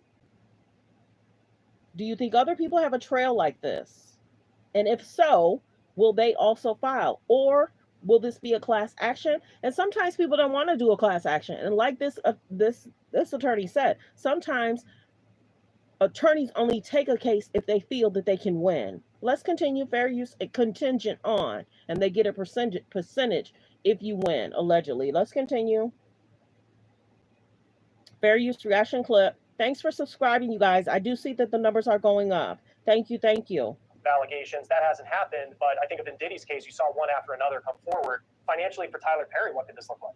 Do you think other people have a trail like this? And if so, will they also file? Or will this be a class action? And sometimes people don't want to do a class action. And like this attorney said, sometimes attorneys only take a case if they feel that they can win. Let's continue. Fair use a contingent on, and they get a percentage if you win, allegedly. Let's continue. Fair use reaction clip. Thanks for subscribing, you guys. I do see that the numbers are going up. Thank you. Thank you. Allegations. That hasn't happened, but I think of in Diddy's case, you saw one after another come forward. Financially for Tyler Perry, what could this look like?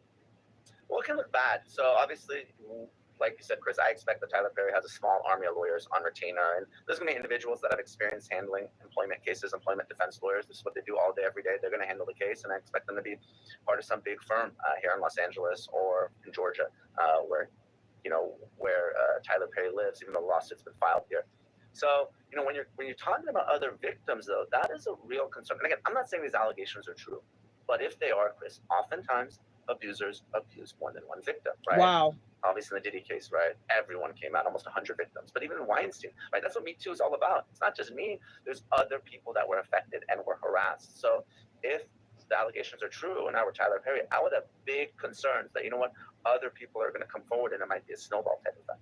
Well, it can look bad. So obviously, like you said, Chris, I expect that Tyler Perry has a small army of lawyers on retainer, and there's going to be individuals that have experience handling employment cases, employment defense lawyers. This is what they do all day, every day. They're going to handle the case, and I expect them to be part of some big firm here in Los Angeles or in Georgia, where Tyler Perry lives, even though the lawsuit's been filed here. So, when you're talking about other victims, though, that is a real concern. And again, I'm not saying these allegations are true, but if they are, Chris, oftentimes abusers abuse more than one victim, right? Wow. Obviously, in the Diddy case, right, everyone came out, almost 100 victims. But even in Weinstein, right, that's what Me Too is all about. It's not just me. There's other people that were affected and were harassed. So if the allegations are true and I were Tyler Perry, I would have big concerns that, other people are going to come forward and it might be a snowball type effect.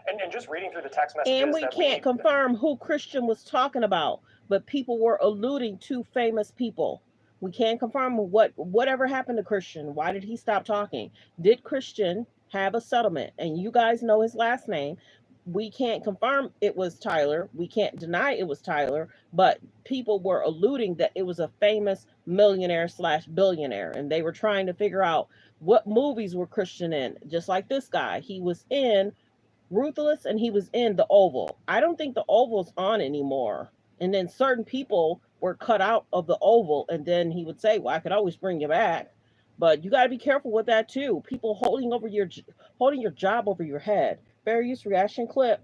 And just reading through the text messages, and we can't confirm who Christian was talking about, but people were alluding to famous people. We can't confirm whatever happened to Christian. Why did he stop talking? Did Christian have a settlement? And you guys know his last name. We can't confirm it was Tyler. We can't deny it was Tyler, but people were alluding that it was a famous millionaire/billionaire, and they were trying to figure out what movies were Christian in. Just like this guy, he was in Ruthless and he was in The Oval. I don't think The Oval's on anymore. And then certain people were cut out of The Oval, and then he would say, well, I could always bring you back. But you got to be careful with that too. People holding your job over your head. Fair use reaction clip.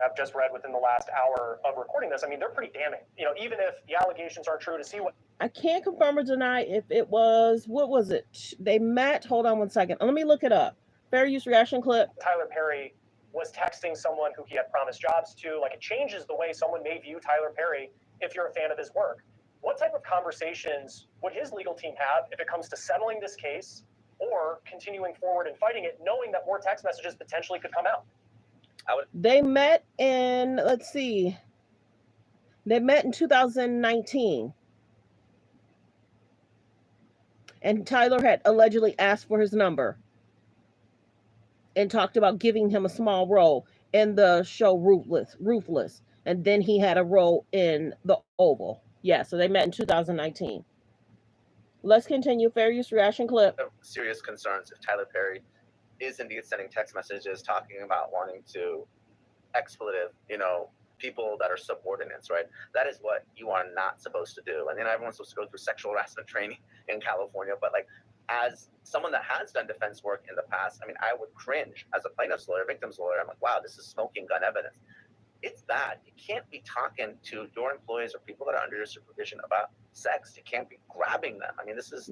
I've just read within the last hour of recording this. I mean, they're pretty damning. Even if the allegations are true, to see what... I can't confirm or deny if it was, what was it? They met, hold on one second. Let me look it up. Fair use reaction clip. Tyler Perry was texting someone who he had promised jobs to. Like, it changes the way someone may view Tyler Perry if you're a fan of his work. What type of conversations would his legal team have if it comes to settling this case or continuing forward and fighting it, knowing that more text messages potentially could come out? They met in, let's see, they met in 2019. And Tyler had allegedly asked for his number and talked about giving him a small role in the show Ruthless. And then he had a role in The Oval. Yeah, so they met in 2019. Let's continue. Fair use reaction clip. Serious concerns if Tyler Perry is indeed sending text messages talking about wanting to expletive, people that are subordinates, right? That is what you are not supposed to do. And everyone's supposed to go through sexual harassment training in California. But as someone that has done defense work in the past, I would cringe as a plaintiff's lawyer, victim's lawyer. I'm like, wow, this is smoking gun evidence. It's bad. You can't be talking to your employees or people that are under your supervision about sex. You can't be grabbing them. This is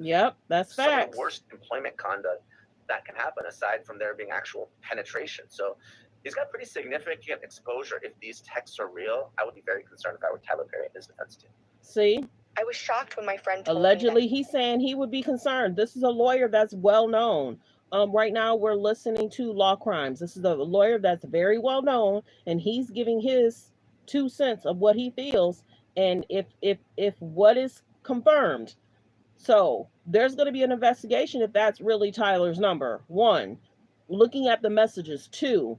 that's some of facts. the worst employment conduct that can happen, aside from there being actual penetration. So he's got pretty significant exposure. If these texts are real, I would be very concerned if I were Tyler Perry and his defense team. See? I was shocked when my friend told Allegedly, me he's saying he would be concerned. This is a lawyer that's well known. Right now, we're listening to Law Crimes. This is a lawyer that's very well known, and he's giving his 2 cents of what he feels. And if what is confirmed, so there's going to be an investigation if that's really Tyler's number. 1, looking at the messages. 2,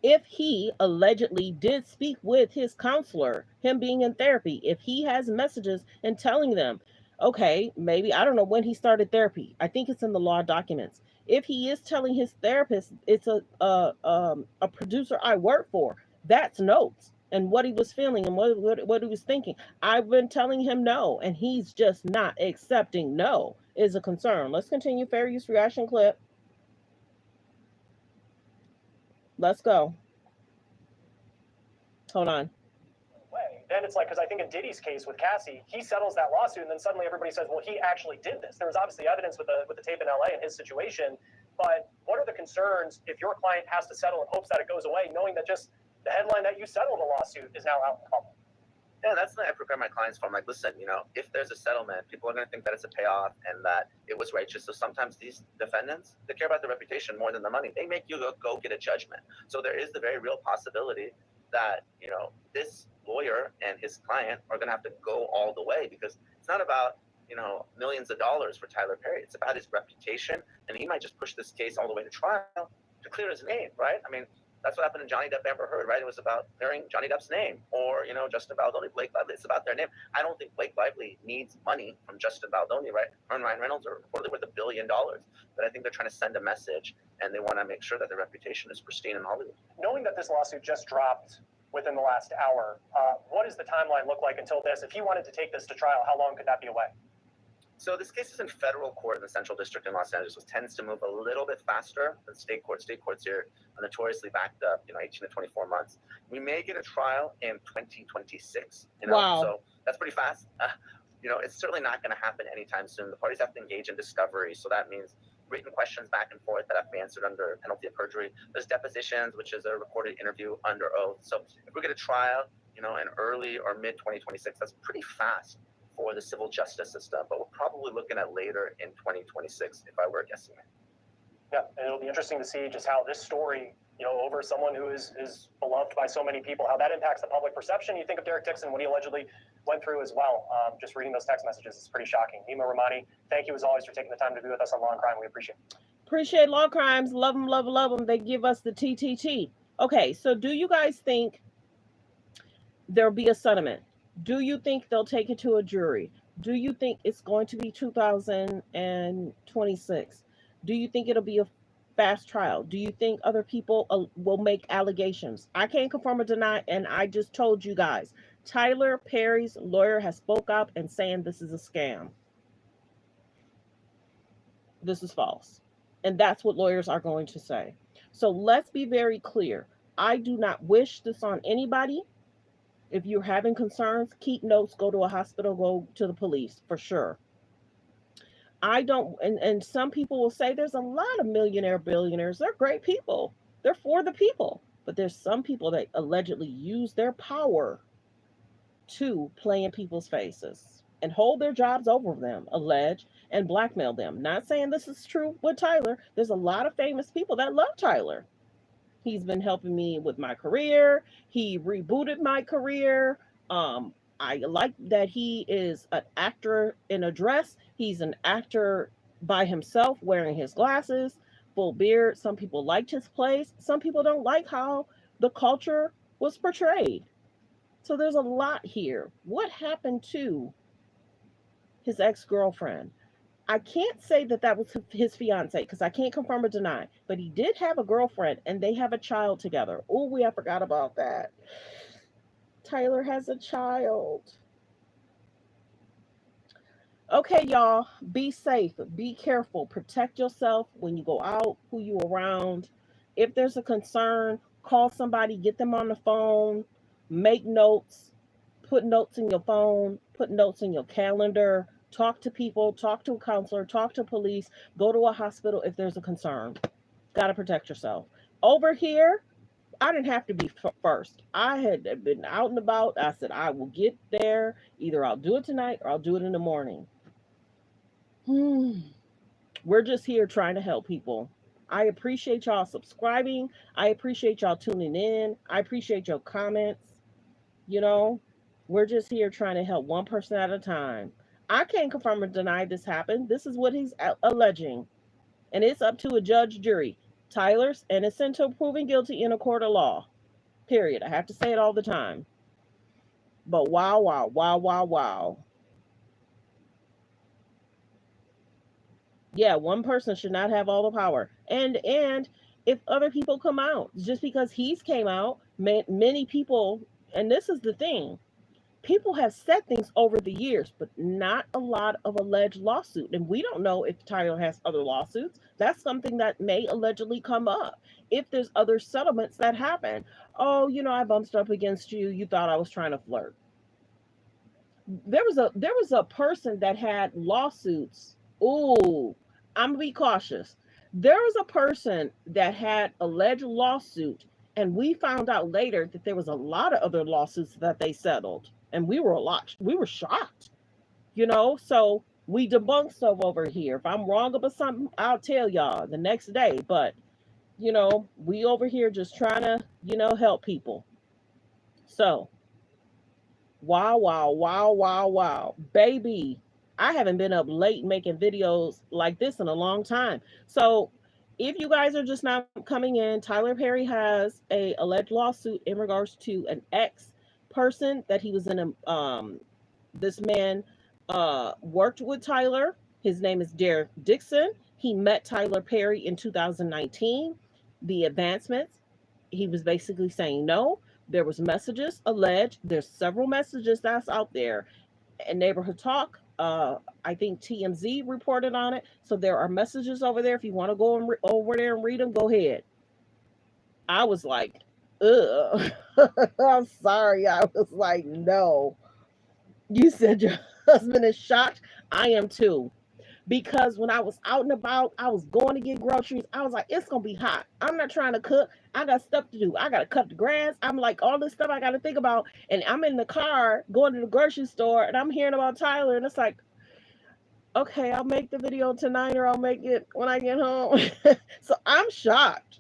if he allegedly did speak with his counselor, him being in therapy, if he has messages and telling them, okay, maybe, I don't know when he started therapy. I think it's in the law documents. If he is telling his therapist, it's a producer I work for, that's notes and what he was feeling and what he was thinking. I've been telling him no, and he's just not accepting no is a concern. Let's continue. Fair use reaction clip. Let's go. Hold on. Way. Then it's like, because I think in Diddy's case with Cassie, he settles that lawsuit, and then suddenly everybody says, well, he actually did this. There was obviously evidence with the tape in LA in his situation, but what are the concerns if your client has to settle in hopes that it goes away, knowing that just the headline that you settled a lawsuit is now out in public? Yeah, that's what I prepare my clients for. I'm like, listen, if there's a settlement, people are going to think that it's a payoff and that it was righteous. So sometimes these defendants, they care about their reputation more than the money. They make you go get a judgment. So there is the very real possibility that, this lawyer and his client are going to have to go all the way, because it's not about, millions of dollars for Tyler Perry. It's about his reputation. And he might just push this case all the way to trial to clear his name, right? I mean, that's what happened in Johnny Depp Amber Heard, right? It was about clearing Johnny Depp's name, or Justin Baldoni, Blake Lively. It's about their name. I don't think Blake Lively needs money from Justin Baldoni, right? Her and Ryan Reynolds are reportedly worth $1 billion, but I think they're trying to send a message, and they want to make sure that their reputation is pristine in Hollywood. Knowing that this lawsuit just dropped within the last hour, what does the timeline look like until this? If he wanted to take this to trial, how long could that be away? So this case is in federal court in the Central District in Los Angeles, which tends to move a little bit faster than state court. State courts here are notoriously backed up, 18 to 24 months. We may get a trial in 2026. Wow. So that's pretty fast. It's certainly not going to happen anytime soon. The parties have to engage in discovery. So that means written questions back and forth that have to be answered under penalty of perjury. There's depositions, which is a recorded interview under oath. So if we get a trial, in early or mid 2026, that's pretty fast for the civil justice system, but we're probably looking at later in 2026 if I were guessing. Yeah, and it'll be interesting to see just how this story, over someone who is beloved by so many people, how that impacts the public perception. You think of Derek Dixon, what he allegedly went through as well. Just reading those text messages is pretty shocking. Nima Rahmani, thank you as always for taking the time to be with us on Law and Crime. We appreciate it. Appreciate Law Crimes. Love them, love them, love them. They give us the TTT. Okay, so do you guys think there'll be a settlement? Do you think they'll take it to a jury? Do you think it's going to be 2026? Do you think it'll be a fast trial? Do you think other people will make allegations? I can't confirm or deny, and I just told you guys, Tyler Perry's lawyer has spoke up and saying this is a scam. This is false. And that's what lawyers are going to say. So let's be very clear. I do not wish this on anybody. If you're having concerns, keep notes, go to a hospital, go to the police for sure. I don't, and some people will say there's a lot of millionaire billionaires. They're great people. They're for the people. But there's some people that allegedly use their power to play in people's faces and hold their jobs over them, allege, and blackmail them. Not saying this is true with Tyler. There's a lot of famous people that love Tyler. He's been helping me with my career. He rebooted my career. I like that he is an actor in a dress. He's an actor by himself, wearing his glasses, full beard. Some people liked his plays. Some people don't like how the culture was portrayed. So there's a lot here. What happened to his ex-girlfriend? I can't say that was his fiance because I can't confirm or deny, but he did have a girlfriend and they have a child together. Oh, I forgot about that. Tyler has a child. Okay, y'all, be safe, be careful, protect yourself when you go out, who you around. If there's a concern, call somebody, get them on the phone, make notes, put notes in your phone, put notes in your calendar. Talk to people, talk to a counselor, talk to police, go to a hospital if there's a concern. Got to protect yourself. Over here, I didn't have to be first. I had been out and about. I said, I will get there. Either I'll do it tonight or I'll do it in the morning. We're just here trying to help people. I appreciate y'all subscribing. I appreciate y'all tuning in. I appreciate your comments. We're just here trying to help one person at a time. I can't confirm or deny this happened. This is what he's alleging. And it's up to a judge, jury. Tyler's innocent until proven guilty in a court of law. Period. I have to say it all the time. But wow. Yeah, one person should not have all the power. And if other people come out, just because he's came out, many people, and this is the thing, People have said things over the years, but not a lot of alleged lawsuit. And we don't know if Tyler has other lawsuits. That's something that may allegedly come up. If there's other settlements that happen. Oh, I bumped up against you. You thought I was trying to flirt. There was a person that had lawsuits. Ooh, I'm gonna be cautious. There was a person that had alleged lawsuit, and we found out later that there was a lot of other lawsuits that they settled, and we were shocked. So we debunk stuff over here. If I'm wrong about something, I'll tell y'all the next day. But we over here just trying to help people. So wow, wow, wow, wow, wow. Baby, I haven't been up late making videos like this in a long time. So, if you guys are just now coming in, Tyler Perry has a alleged lawsuit in regards to an ex person that he was in a this man worked with Tyler. His name is Derek Dixon. He met Tyler Perry in 2019. The advancements, he was basically saying no. There was messages alleged. There's several messages that's out there. And Neighborhood Talk, I think TMZ reported on it. So there are messages over there. If you want to go over there and read them, go ahead. I was like, ugh. I'm sorry. I was like, no. You said your husband is shocked. I am too. Because when I was out and about, I was going to get groceries. I was like, it's going to be hot. I'm not trying to cook. I got stuff to do. I got to cut the grass. I'm like, all this stuff I got to think about. And I'm in the car going to the grocery store and I'm hearing about Tyler. And it's like, okay, I'll make the video tonight or I'll make it when I get home. So I'm shocked.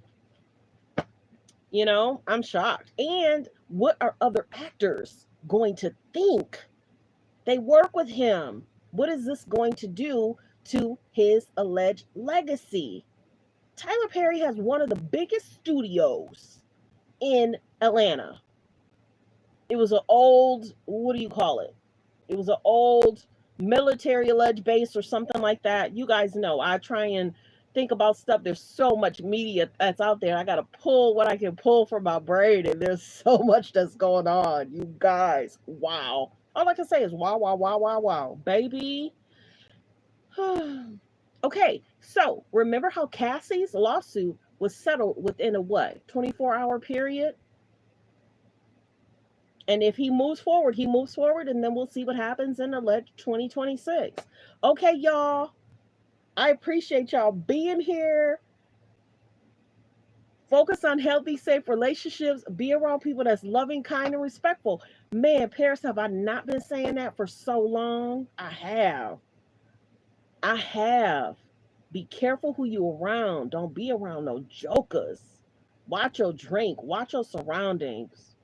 I'm shocked. And what are other actors going to think? They work with him. What is this going to do to his alleged legacy? Tyler Perry has one of the biggest studios in Atlanta. It was an old, what do you call it? It was an old military alleged base or something like that. You guys know, I try and think about stuff. There's so much media that's out there. I got to pull what I can pull from my brain, and there's so much that's going on. You guys, wow. All I can say is wow, wow, wow, wow, wow. Baby. Okay, so remember how Cassie's lawsuit was settled within a what? 24-hour period? And if he moves forward, and then we'll see what happens in alleged 2026. Okay, y'all. I appreciate y'all being here. Focus on healthy, safe relationships. Be around people that's loving, kind, and respectful. Man, Paris, have I not been saying that for so long? I have. Be careful who you around. Don't be around no jokers. Watch your drink. Watch your surroundings.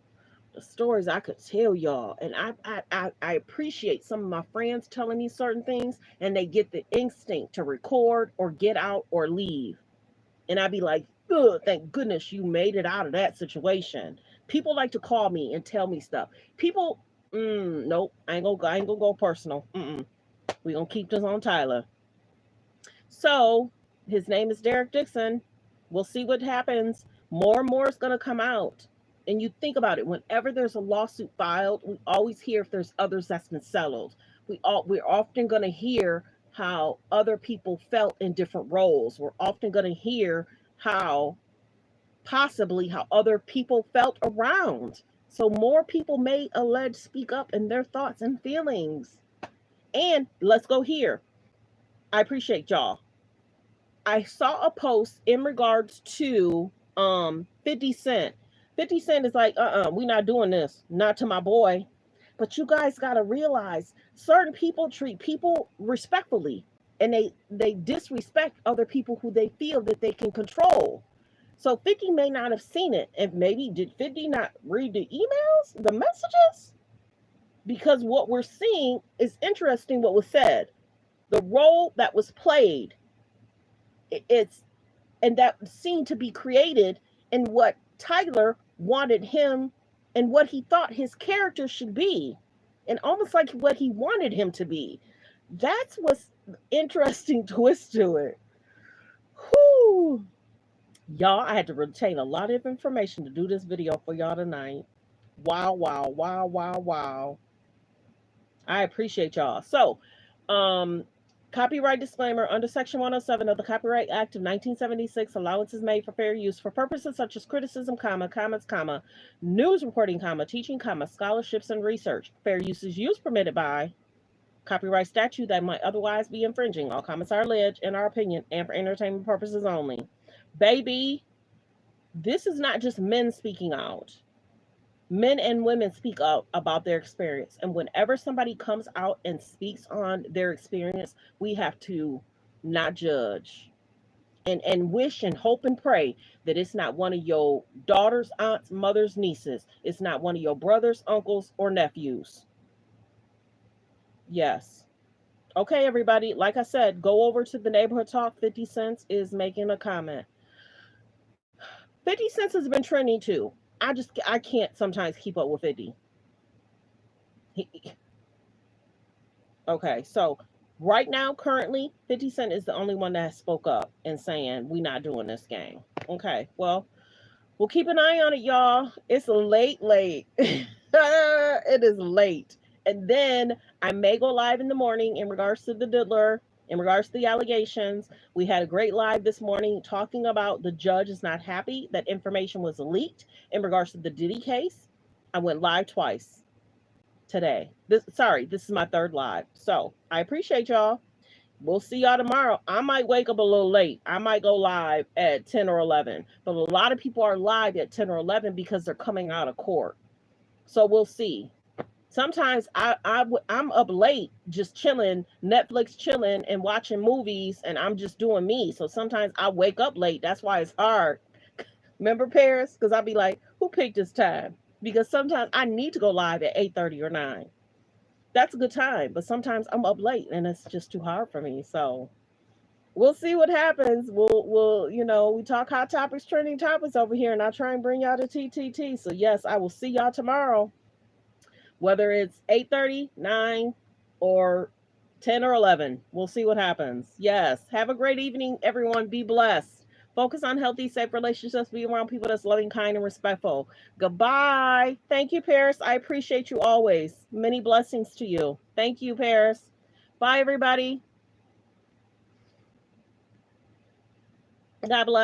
The stories I could tell y'all. And I appreciate some of my friends telling me certain things and they get the instinct to record or get out or leave. And I'd be like, ugh, thank goodness you made it out of that situation. People like to call me and tell me stuff. People, nope, I ain't gonna go personal. We gonna keep this on Tyler. So his name is Derek Dixon. We'll see what happens. More and more is gonna come out. And you think about it, whenever there's a lawsuit filed, we always hear if there's others that's been settled. We're often gonna hear how other people felt in different roles. We're often gonna hear how other people felt around. So more people may allege speak up in their thoughts and feelings. And let's go here. I appreciate y'all. I saw a post in regards to 50 Cent. 50 Cent is like, we're not doing this. Not to my boy. But you guys got to realize certain people treat people respectfully and they disrespect other people who they feel that they can control. So 50 may not have seen it. And maybe did 50 not read the emails, the messages? Because what we're seeing is interesting what was said. The role that was played, it's and that seemed to be created in what Tyler wanted him and what he thought his character should be, and almost like what he wanted him to be. That's what's interesting twist to it. Whew. Y'all, I had to retain a lot of information to do this video for y'all tonight. Wow, wow, wow, wow, wow. I appreciate y'all. So, copyright disclaimer under Section 107 of the Copyright Act of 1976, allowances made for fair use for purposes such as criticism, comments, news reporting, teaching, scholarships, and research. Fair use is used permitted by copyright statute that might otherwise be infringing. All comments are alleged, in our opinion, and for entertainment purposes only. Baby, this is not just men speaking out. Men and women speak out about their experience. And whenever somebody comes out and speaks on their experience, we have to not judge and wish and hope and pray that it's not one of your daughters, aunts, mothers, nieces. It's not one of your brothers, uncles, or nephews. Yes. Okay, everybody. Like I said, go over to the neighborhood talk. 50 Cents is making a comment. 50 Cents has been trending too. I can't sometimes keep up with 50. Okay, so right now, currently, 50 Cent is the only one that has spoke up and saying we not doing this game. Okay, well, we'll keep an eye on it, y'all. It's late. It is late. And then I may go live in the morning in regards to the diddler, in regards to the allegations. We had a great live this morning talking about the judge is not happy that information was leaked in regards to the Diddy case. I went live twice today. This is my third live. So I appreciate y'all. We'll see y'all tomorrow. I might wake up a little late. I might go live at 10 or 11. But a lot of people are live at 10 or 11 because they're coming out of court. So we'll see. Sometimes I'm up late just chilling, Netflix chilling and watching movies, and I'm just doing me. So sometimes I wake up late. That's why it's hard. Remember, Paris? Because I'll be like, who picked this time? Because sometimes I need to go live at 8:30 or 9. That's a good time. But sometimes I'm up late and it's just too hard for me. So we'll see what happens. We'll we talk hot topics, trending topics over here, and I try and bring y'all to TTT. So yes, I will see y'all tomorrow. Whether it's 8:30, 9, or 10 or 11. We'll see what happens. Yes. Have a great evening, everyone. Be blessed. Focus on healthy, safe relationships. Be around people that's loving, kind, and respectful. Goodbye. Thank you, Paris. I appreciate you always. Many blessings to you. Thank you, Paris. Bye, everybody. God bless.